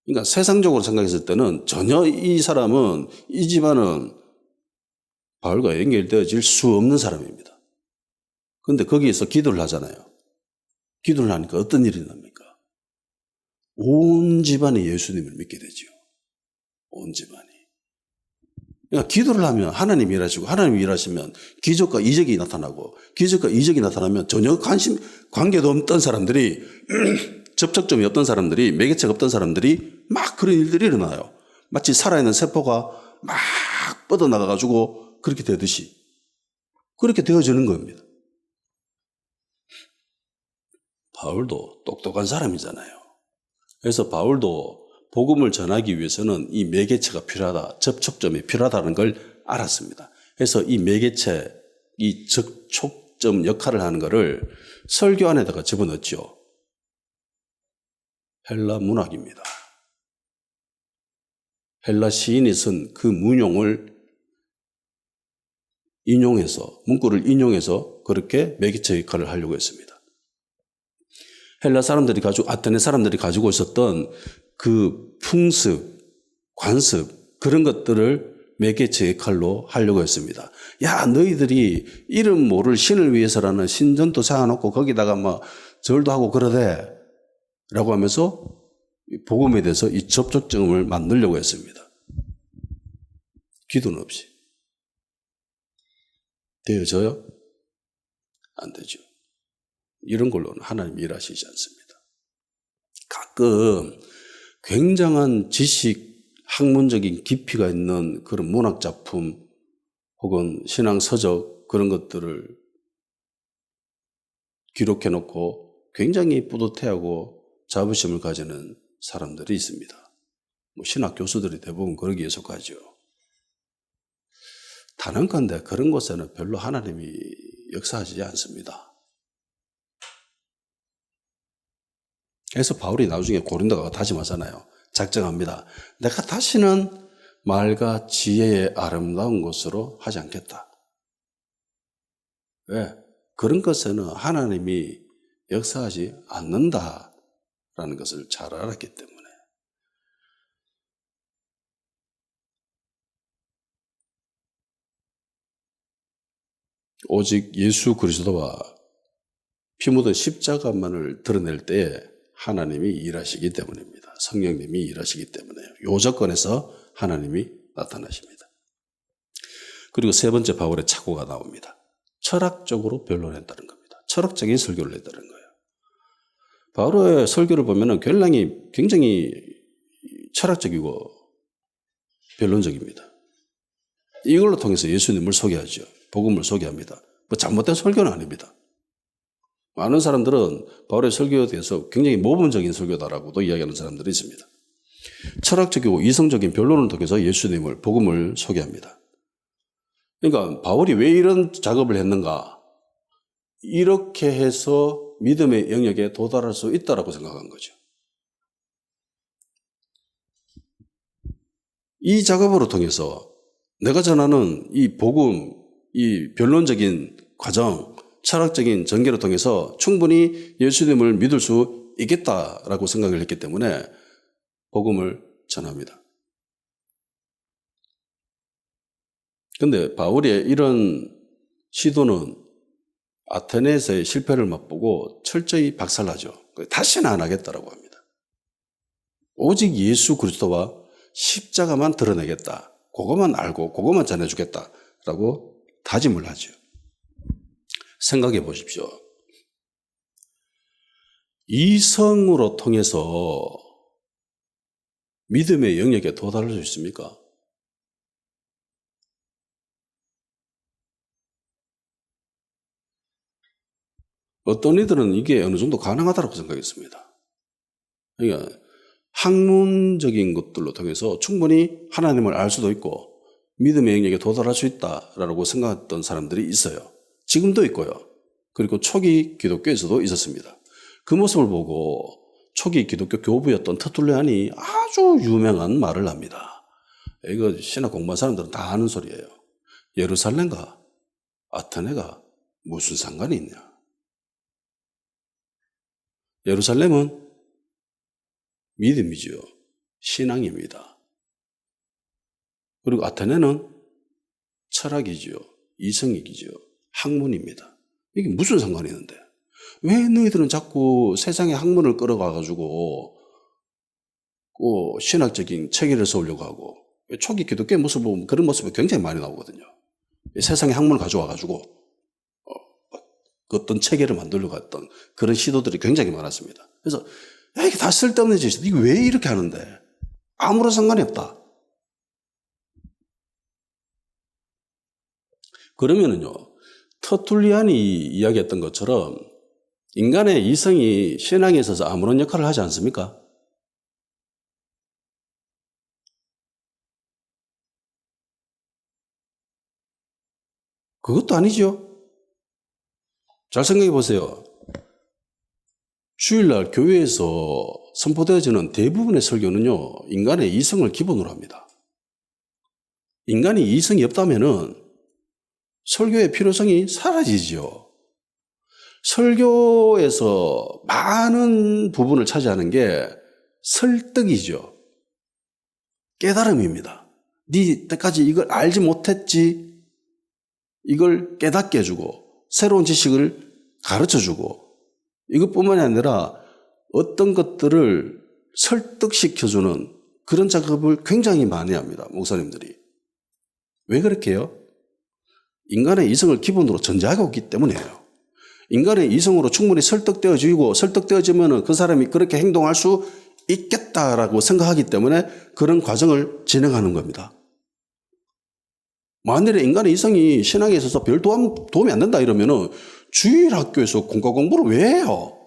그러니까 세상적으로 생각했을 때는 전혀 이 사람은, 이 집안은 바울과 연결되어질 수 없는 사람입니다. 그런데 거기에서 기도를 하잖아요. 기도를 하니까 어떤 일이 납니까? 온 집안이 예수님을 믿게 되죠. 온 집안이. 그러니까 기도를 하면 하나님이 일하시고 하나님이 일하시면 기적과 이적이 나타나고 기적과 이적이 나타나면 전혀 관계도 없던 사람들이 접촉점이 없던 사람들이 매개체가 없던 사람들이 막 그런 일들이 일어나요. 마치 살아있는 세포가 막 뻗어나가가지고 그렇게 되듯이 그렇게 되어지는 겁니다. 바울도 똑똑한 사람이잖아요. 그래서 바울도 복음을 전하기 위해서는 이 매개체가 필요하다, 접촉점이 필요하다는 걸 알았습니다. 그래서 이 매개체, 이 접촉점 역할을 하는 것을 설교 안에다가 집어넣었죠. 헬라 문학입니다. 헬라 시인이 쓴 그 문용을 인용해서, 문구를 인용해서 그렇게 매개체 역할을 하려고 했습니다. 헬라 사람들이 아테네 사람들이 가지고 있었던 그 풍습, 관습, 그런 것들을 매개체 역할로 하려고 했습니다. 야, 너희들이 이름 모를 신을 위해서라는 신전도 세워놓고 거기다가 절도 하고 그러대. 라고 하면서 복음에 대해서 이 접촉점을 만들려고 했습니다. 기도는 없이. 되어져요? 안 되죠. 이런 걸로는 하나님이 일하시지 않습니다. 가끔 굉장한 지식, 학문적인 깊이가 있는 그런 문학작품 혹은 신앙서적 그런 것들을 기록해놓고 굉장히 뿌듯해하고 자부심을 가지는 사람들이 있습니다. 신학 교수들이 대부분 거기에 속하죠. 단언컨대 그런 곳에는 별로 하나님이 역사하지 않습니다. 그래서 바울이 나중에 고린도 가서 다짐하잖아요. 작정합니다. 내가 다시는 말과 지혜의 아름다운 것으로 하지 않겠다. 왜? 그런 것에는 하나님이 역사하지 않는다라는 것을 잘 알았기 때문에. 오직 예수 그리스도와 피 묻은 십자가만을 드러낼 때에 하나님이 일하시기 때문입니다. 성령님이 일하시기 때문에요. 이 조건에서 하나님이 나타나십니다. 그리고 세 번째 바울의 착오가 나옵니다. 철학적으로 변론했다는 겁니다. 철학적인 설교를 했다는 거예요. 바울의 설교를 보면 굉장히 철학적이고 변론적입니다. 이걸로 통해서 예수님을 소개하죠. 복음을 소개합니다. 잘못된 설교는 아닙니다. 많은 사람들은 바울의 설교에 대해서 굉장히 모범적인 설교다라고도 이야기하는 사람들이 있습니다. 철학적이고 이성적인 변론을 통해서 예수님을, 복음을 소개합니다. 그러니까 바울이 왜 이런 작업을 했는가? 이렇게 해서 믿음의 영역에 도달할 수 있다라고 생각한 거죠. 이 작업으로 통해서 내가 전하는 이 복음, 이 변론적인 과정, 철학적인 전개를 통해서 충분히 예수님을 믿을 수 있겠다라고 생각을 했기 때문에 복음을 전합니다. 그런데 바울의 이런 시도는 아테네에서의 실패를 맛보고 철저히 박살나죠. 다시는 안 하겠다라고 합니다. 오직 예수 그리스도와 십자가만 드러내겠다. 그것만 알고 그것만 전해주겠다라고 다짐을 하죠. 생각해 보십시오. 이성으로 통해서 믿음의 영역에 도달할 수 있습니까? 어떤 이들은 이게 어느 정도 가능하다고 생각했습니다. 그러니까 학문적인 것들로 통해서 충분히 하나님을 알 수도 있고 믿음의 영역에 도달할 수 있다라고 생각했던 사람들이 있어요. 지금도 있고요. 그리고 초기 기독교에서도 있었습니다. 그 모습을 보고 초기 기독교 교부였던 터툴리안이 아주 유명한 말을 합니다. 이거 신학 공부한 사람들은 다 아는 소리예요. 예루살렘과 아테네가 무슨 상관이 있냐. 예루살렘은 믿음이지요. 신앙입니다. 그리고 아테네는 철학이지요. 이성이지요. 학문입니다. 이게 무슨 상관이 있는데? 왜 너희들은 자꾸 세상의 학문을 끌어가가지고 신학적인 체계를 세우려고 하고, 초기 기독교의 모습을 보면 그런 모습이 굉장히 많이 나오거든요. 세상의 학문을 가져와가지고 어떤 체계를 만들려고 했던 그런 시도들이 굉장히 많았습니다. 그래서 이게 다 쓸데없는 짓이다. 이거 왜 이렇게 하는데? 아무런 상관이 없다. 그러면은요, 터툴리안이 이야기했던 것처럼 인간의 이성이 신앙에 있어서 아무런 역할을 하지 않습니까? 그것도 아니죠. 잘 생각해 보세요. 주일날 교회에서 선포되어지는 대부분의 설교는요, 인간의 이성을 기본으로 합니다. 인간이 이성이 없다면은 설교의 필요성이 사라지죠. 설교에서 많은 부분을 차지하는 게 설득이죠. 깨달음입니다. 네 때까지 이걸 알지 못했지, 이걸 깨닫게 해주고 새로운 지식을 가르쳐주고, 이것뿐만이 아니라 어떤 것들을 설득시켜주는 그런 작업을 굉장히 많이 합니다. 목사님들이. 왜 그렇게 해요? 인간의 이성을 기본으로 전제하고 있기 때문이에요. 인간의 이성으로 충분히 설득되어지고, 설득되어지면 그 사람이 그렇게 행동할 수 있겠다라고 생각하기 때문에 그런 과정을 진행하는 겁니다. 만일에 인간의 이성이 신앙에 있어서 별 도움이 안 된다 이러면은 주일 학교에서 공과 공부를 왜 해요?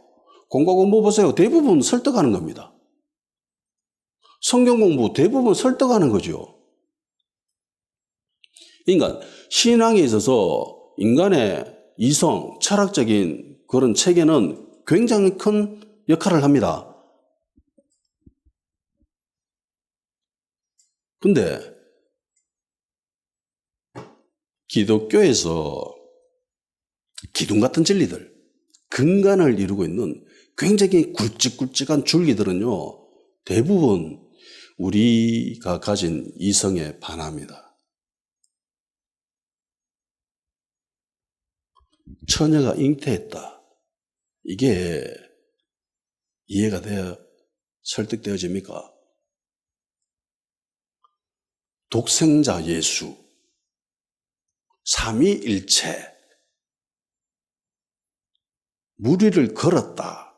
공과 공부 보세요. 대부분 설득하는 겁니다. 성경 공부 대부분 설득하는 거죠. 그러니까 신앙에 있어서 인간의 이성, 철학적인 그런 체계는 굉장히 큰 역할을 합니다. 근데 기독교에서 기둥 같은 진리들, 근간을 이루고 있는 굉장히 굵직굵직한 줄기들은요, 대부분 우리가 가진 이성에 반합니다. 처녀가 잉태했다. 이게 이해가 돼야 설득되어집니까? 독생자 예수, 삼위일체, 무리를 걸었다.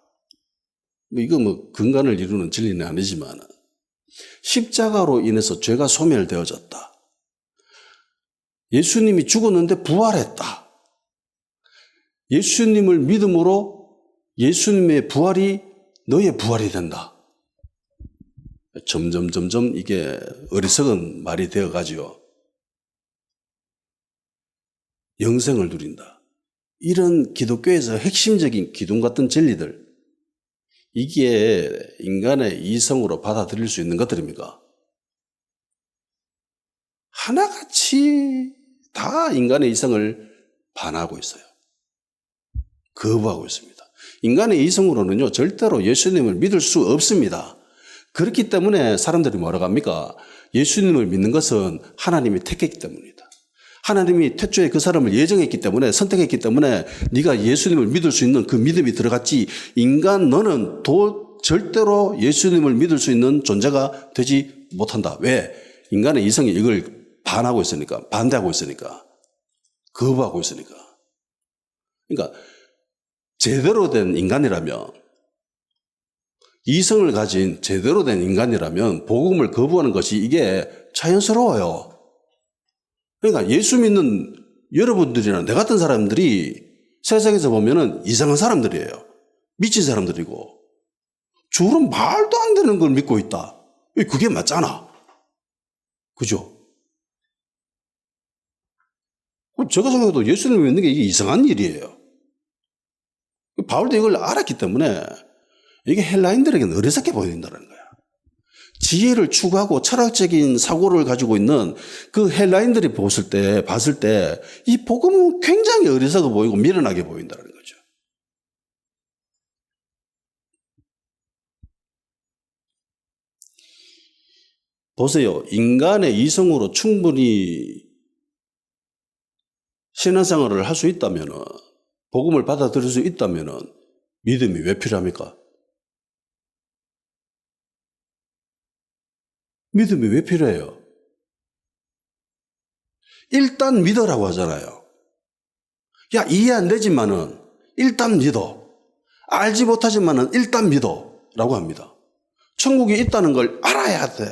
이거 근간을 이루는 진리는 아니지만 십자가로 인해서 죄가 소멸되어졌다. 예수님이 죽었는데 부활했다. 예수님을 믿음으로 예수님의 부활이 너의 부활이 된다. 점점 이게 어리석은 말이 되어가지요. 영생을 누린다. 이런 기독교에서 핵심적인 기둥 같은 진리들, 이게 인간의 이성으로 받아들일 수 있는 것들입니까? 하나같이 다 인간의 이성을 반하고 있어요. 거부하고 있습니다. 인간의 이성으로는요, 절대로 예수님을 믿을 수 없습니다. 그렇기 때문에 사람들이 뭐라고 합니까? 예수님을 믿는 것은 하나님이 택했기 때문이다. 하나님이 태초에 그 사람을 예정했기 때문에, 선택했기 때문에 네가 예수님을 믿을 수 있는 그 믿음이 들어갔지, 인간 너는 절대로 예수님을 믿을 수 있는 존재가 되지 못한다. 왜? 인간의 이성이 이걸 반하고 있으니까, 반대하고 있으니까, 거부하고 있으니까. 그러니까 제대로 된 인간이라면, 이성을 가진 제대로 된 인간이라면 복음을 거부하는 것이 이게 자연스러워요. 그러니까 예수 믿는 여러분들이나 내 같은 사람들이 세상에서 보면은 이상한 사람들이에요. 미친 사람들이고 주는 말도 안 되는 걸 믿고 있다. 그게 맞잖아. 그죠? 제가 생각해도 예수님을 믿는 게 이게 이상한 일이에요. 바울도 이걸 알았기 때문에 이게 헬라인들에게는 어리석게 보인다는 거야. 지혜를 추구하고 철학적인 사고를 가지고 있는 그 헬라인들이 봤을 때 이 복음은 굉장히 어리석어 보이고 미련하게 보인다는 거죠. 보세요. 인간의 이성으로 충분히 신앙생활을 할 수 있다면, 복음을 받아들일 수 있다면 믿음이 왜 필요합니까? 믿음이 왜 필요해요? 일단 믿어라고 하잖아요. 야, 이해 안 되지만은 일단 믿어. 알지 못하지만은 일단 믿어. 라고 합니다. 천국이 있다는 걸 알아야 돼.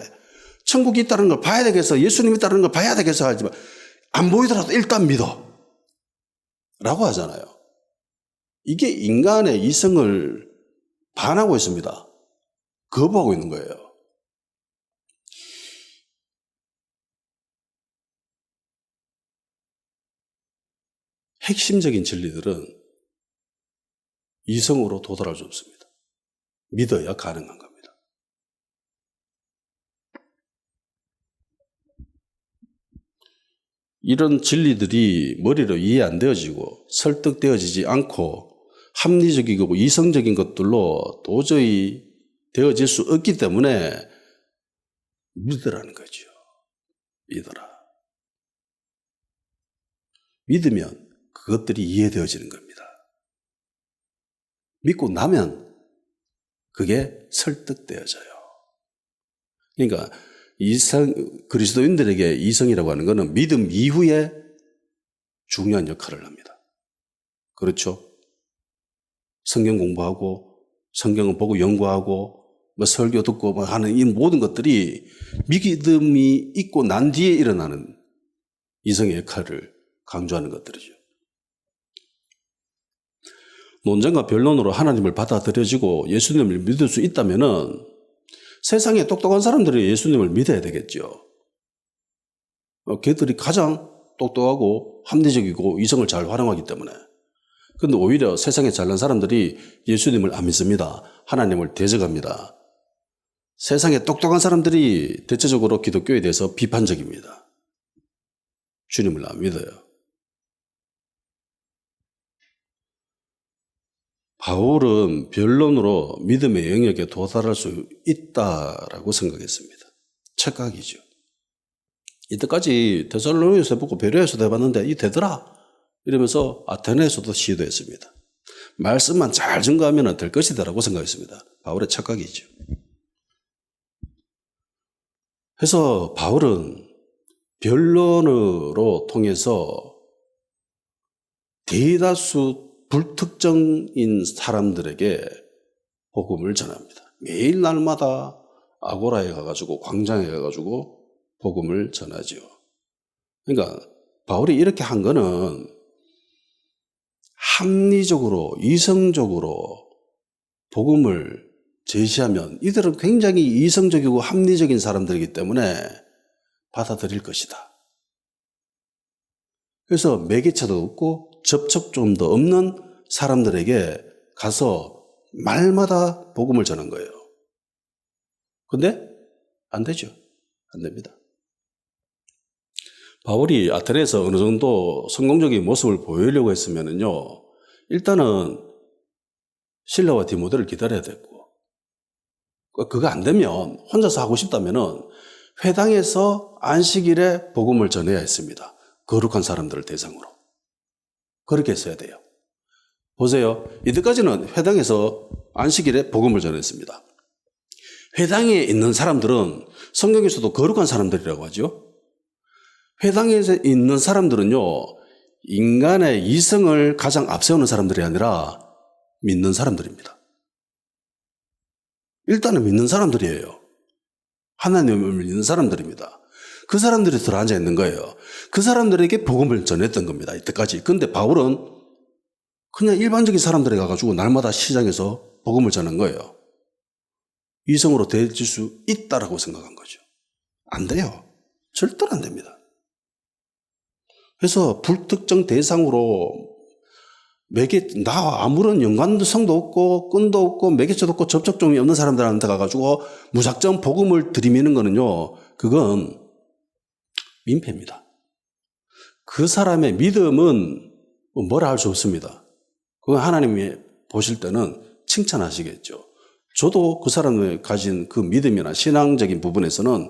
천국이 있다는 걸 봐야 되겠어. 예수님이 있다는 걸 봐야 되겠어. 하지만 안 보이더라도 일단 믿어. 라고 하잖아요. 이게 인간의 이성을 반하고 있습니다. 거부하고 있는 거예요. 핵심적인 진리들은 이성으로 도달할 수 없습니다. 믿어야 가능한 겁니다. 이런 진리들이 머리로 이해 안 되어지고 설득되어지지 않고 합리적이고 이성적인 것들로 도저히 되어질 수 없기 때문에 믿으라는 거죠. 믿어라. 믿으면 그것들이 이해되어지는 겁니다. 믿고 나면 그게 설득되어져요. 그러니까 그리스도인들에게 이성이라고 하는 것은 믿음 이후에 중요한 역할을 합니다. 그렇죠? 성경 공부하고 성경을 보고 연구하고 설교 듣고 하는 이 모든 것들이 믿음이 있고 난 뒤에 일어나는 이성의 역할을 강조하는 것들이죠. 논쟁과 변론으로 하나님을 받아들여지고 예수님을 믿을 수 있다면은 세상에 똑똑한 사람들이 예수님을 믿어야 되겠죠. 걔들이 가장 똑똑하고 합리적이고 이성을 잘 활용하기 때문에. 그런데 오히려 세상에 잘난 사람들이 예수님을 안 믿습니다. 하나님을 대적합니다. 세상에 똑똑한 사람들이 대체적으로 기독교에 대해서 비판적입니다. 주님을 안 믿어요. 바울은 변론으로 믿음의 영역에 도달할 수 있다라고 생각했습니다. 착각이죠. 이때까지 데살로니가서 해보고 베레아에서도 해봤는데 이 되더라 이러면서 아테네에서도 시도했습니다. 말씀만 잘 증거하면 될 것이다라고 생각했습니다. 바울의 착각이죠. 그래서 바울은 변론으로 통해서 대다수 불특정인 사람들에게 복음을 전합니다. 매일 날마다 아고라에 가가지고 광장에 가가지고 복음을 전하죠. 그러니까 바울이 이렇게 한 거는 합리적으로 이성적으로 복음을 제시하면 이들은 굉장히 이성적이고 합리적인 사람들이기 때문에 받아들일 것이다. 그래서 매개체도 없고 접촉점도 없는 사람들에게 가서 말마다 복음을 전한 거예요. 근데 안 되죠. 안 됩니다. 바울이 아테네에서 어느 정도 성공적인 모습을 보이려고 했으면요, 일단은 실라와 디모데를 기다려야 됐고, 그거 안 되면 혼자서 하고 싶다면은 회당에서 안식일에 복음을 전해야 했습니다. 거룩한 사람들을 대상으로. 그렇게 했어야 돼요. 보세요. 이때까지는 회당에서 안식일에 복음을 전했습니다. 회당에 있는 사람들은 성경에서도 거룩한 사람들이라고 하죠. 회당에 있는 사람들은요, 인간의 이성을 가장 앞세우는 사람들이 아니라 믿는 사람들입니다. 일단은 믿는 사람들이에요. 하나님을 믿는 사람들입니다. 그 사람들이 들어앉아 있는 거예요. 그 사람들에게 복음을 전했던 겁니다. 이때까지. 근데 바울은 그냥 일반적인 사람들에 가가지고 날마다 시장에서 복음을 전한 거예요. 이성으로 대해질 수 있다라고 생각한 거죠. 안 돼요. 절대로 안 됩니다. 그래서 불특정 대상으로 나 아무런 연관성도 없고 끈도 없고 매개체도 없고 접촉점이 없는 사람들한테 가가지고 무작정 복음을 들이미는 거는요, 그건 민폐입니다. 그 사람의 믿음은 뭐라 할 수 없습니다. 그건 하나님이 보실 때는 칭찬하시겠죠. 저도 그 사람이 가진 그 믿음이나 신앙적인 부분에서는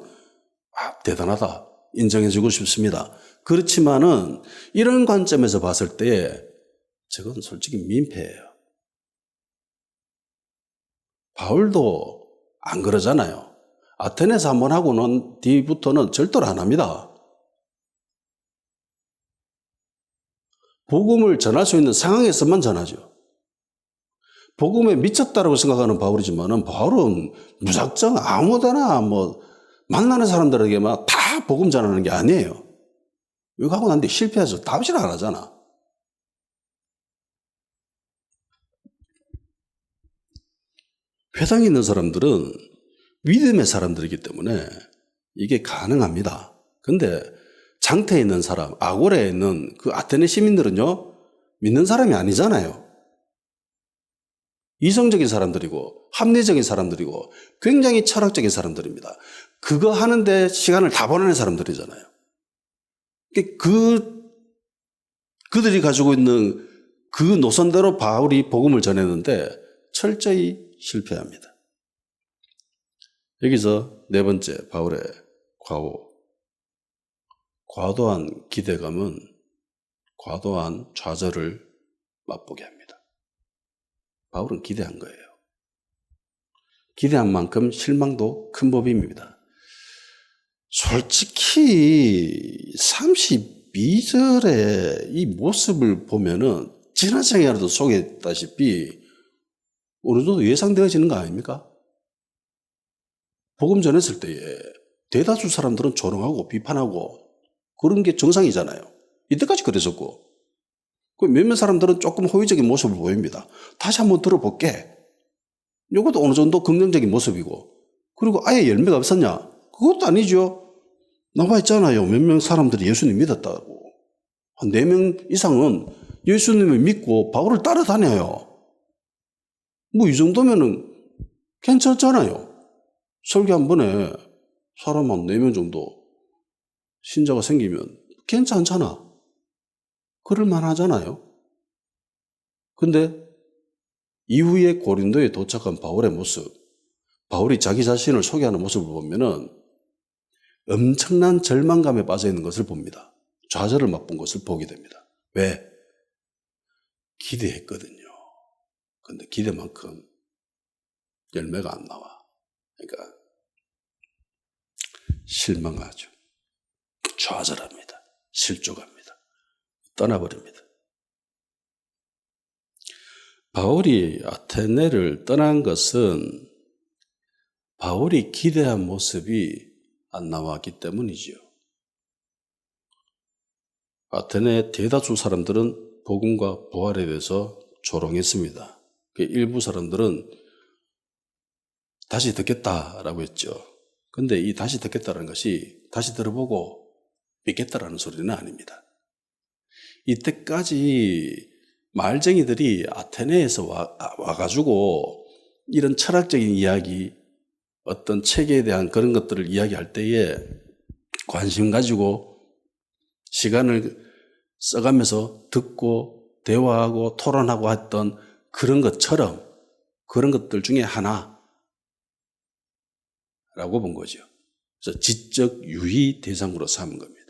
대단하다 인정해주고 싶습니다. 그렇지만은 이런 관점에서 봤을 때 저건 솔직히 민폐예요. 바울도 안 그러잖아요. 아테네에서 한번 하고 난 뒤부터는 절대로 안 합니다. 복음을 전할 수 있는 상황에서만 전하죠. 복음에 미쳤다라고 생각하는 바울이지만은 바울은 무작정 아무데나 만나는 사람들에게만 다 복음 전하는 게 아니에요. 이거 하고 난 뒤에 실패해서 답실 안 하잖아. 회당에 있는 사람들은 믿음의 사람들이기 때문에 이게 가능합니다. 근데 장태에 있는 사람, 아고라에 있는 그 아테네 시민들은요, 믿는 사람이 아니잖아요. 이성적인 사람들이고 합리적인 사람들이고 굉장히 철학적인 사람들입니다. 그거 하는데 시간을 다 보내는 사람들이잖아요. 그들이 가지고 있는 그 노선대로 바울이 복음을 전했는데 철저히 실패합니다. 여기서 네 번째 바울의 과도한 기대감은 과도한 좌절을 맛보게 합니다. 바울은 기대한 거예요. 기대한 만큼 실망도 큰 법입니다. 솔직히 32절의 이 모습을 보면은 지난 시간에도 소개했다시피 어느 정도 예상되어지는 거 아닙니까? 복음 전했을 때에 대다수 사람들은 조롱하고 비판하고 그런 게 정상이잖아요. 이때까지 그랬었고 몇몇 사람들은 조금 호의적인 모습을 보입니다. 다시 한번 들어볼게. 이것도 어느 정도 긍정적인 모습이고 그리고 아예 열매가 없었냐? 그것도 아니죠. 나와 있잖아요. 몇 명 사람들이 예수님 믿었다고. 한 4명 이상은 예수님을 믿고 바울을 따라다녀요. 이 정도면은 괜찮잖아요. 설교 한 번에 사람 한 4명 정도 신자가 생기면 괜찮잖아. 그럴만 하잖아요. 근데 이후에 고린도에 도착한 바울의 모습, 바울이 자기 자신을 소개하는 모습을 보면은 엄청난 절망감에 빠져 있는 것을 봅니다. 좌절을 맛본 것을 보게 됩니다. 왜? 기대했거든요. 근데 기대만큼 열매가 안 나와. 그러니까 실망하죠. 좌절합니다. 실족합니다. 떠나버립니다. 바울이 아테네를 떠난 것은 바울이 기대한 모습이 안 나왔기 때문이지요. 아테네 대다수 사람들은 복음과 부활에 대해서 조롱했습니다. 일부 사람들은 다시 듣겠다라고 했죠. 근데 이 다시 듣겠다는 것이 다시 들어보고 믿겠다라는 소리는 아닙니다. 이때까지 말쟁이들이 아테네에서 와가지고 이런 철학적인 이야기, 어떤 체계에 대한 그런 것들을 이야기할 때에 관심 가지고 시간을 써가면서 듣고 대화하고 토론하고 했던 그런 것처럼 그런 것들 중에 하나라고 본 거죠. 그래서 지적 유희 대상으로 삼은 겁니다.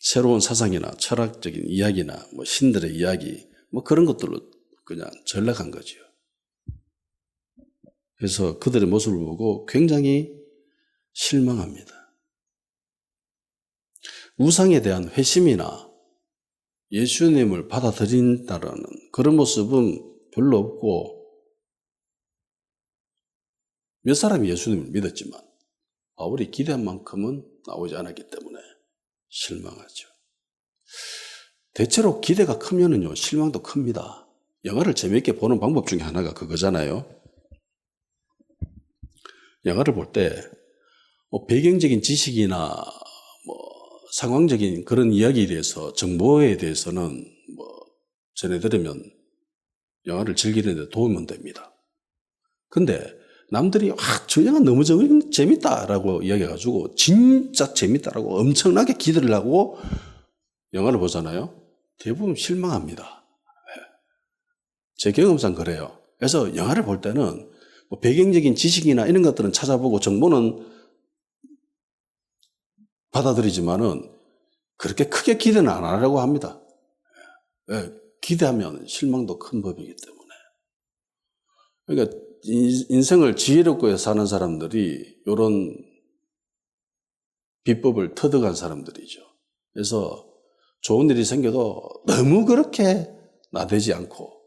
새로운 사상이나 철학적인 이야기나 신들의 이야기 그런 것들로 그냥 전락한 거죠. 그래서 그들의 모습을 보고 굉장히 실망합니다. 우상에 대한 회심이나 예수님을 받아들인다라는 그런 모습은 별로 없고 몇 사람이 예수님을 믿었지만 바울이 기대한 만큼은 나오지 않았기 때문에 실망하죠. 대체로 기대가 크면은요, 실망도 큽니다. 영화를 재미있게 보는 방법 중에 하나가 그거잖아요. 영화를 볼 때 배경적인 지식이나 뭐 상황적인 그런 이야기에 대해서 정보에 대해서는 뭐 전해드리면 영화를 즐기는 데 도움은 됩니다. 근데 남들이 저 영화 너무 재밌다라고 이야기해가지고 진짜 재밌다라고 엄청나게 기대를 하고 영화를 보잖아요. 대부분 실망합니다. 제 경험상 그래요. 그래서 영화를 볼 때는 뭐 배경적인 지식이나 이런 것들은 찾아보고 정보는 받아들이지만은 그렇게 크게 기대는 안 하려고 합니다. 기대하면 실망도 큰 법이기 때문에. 그러니까 인생을 지혜롭게 사는 사람들이 이런 비법을 터득한 사람들이죠. 그래서 좋은 일이 생겨도 너무 그렇게 나대지 않고,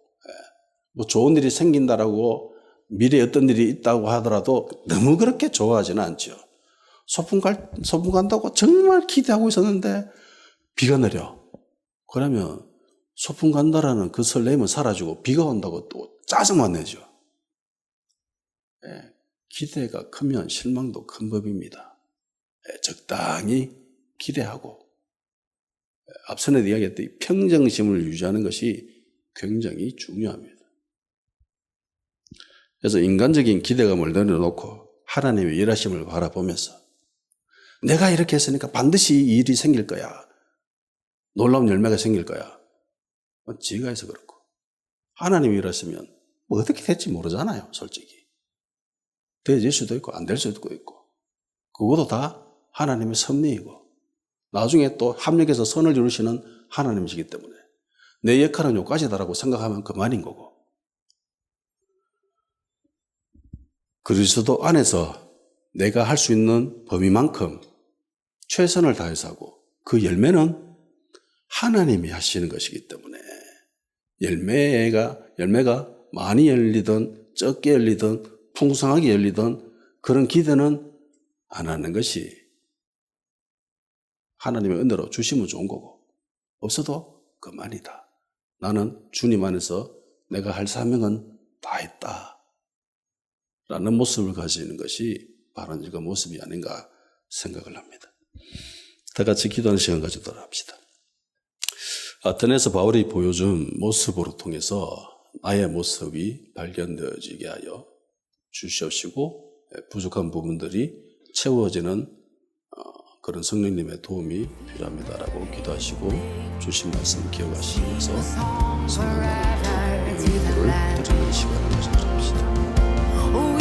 뭐 좋은 일이 생긴다라고 미래에 어떤 일이 있다고 하더라도 너무 그렇게 좋아하지는 않죠. 소풍 간다고 정말 기대하고 있었는데 비가 내려. 그러면 소풍 간다라는 그 설렘은 사라지고 비가 온다고 또 짜증만 내죠. 기대가 크면 실망도 큰 법입니다. 적당히 기대하고 앞선에도 이야기했듯이 평정심을 유지하는 것이 굉장히 중요합니다. 그래서 인간적인 기대감을 내려놓고 하나님의 일하심을 바라보면서 내가 이렇게 했으니까 반드시 이 일이 생길 거야. 놀라운 열매가 생길 거야. 지가 해서 그렇고 하나님이 일하시면 뭐 어떻게 될지 모르잖아요. 솔직히. 되질 수도 있고 안 될 수도 있고 그것도 다 하나님의 섭리이고 나중에 또 합력해서 선을 이루시는 하나님이시기 때문에 내 역할은 여기까지다라고 생각하면 그만인 거고 그리스도 안에서 내가 할 수 있는 범위만큼 최선을 다해서 하고 그 열매는 하나님이 하시는 것이기 때문에 열매가 많이 열리든 적게 열리든 풍성하게 열리든 그런 기대는 안 하는 것이 하나님의 은혜로 주시면 좋은 거고 없어도 그만이다. 나는 주님 안에서 내가 할 사명은 다 했다. 라는 모습을 가지는 것이 바른 그 모습이 아닌가 생각을 합니다. 다 같이 기도하는 시간 가지도록 합시다. 아테네에서 바울이 보여준 모습으로 통해서 나의 모습이 발견되어지게 하여 주시옵시고 부족한 부분들이 채워지는 그런 성령님의 도움이 필요합니다라고 기도하시고 주신 말씀 기억하시면서 성령님의 기도를 드리는 시간을 가지도록 합시다.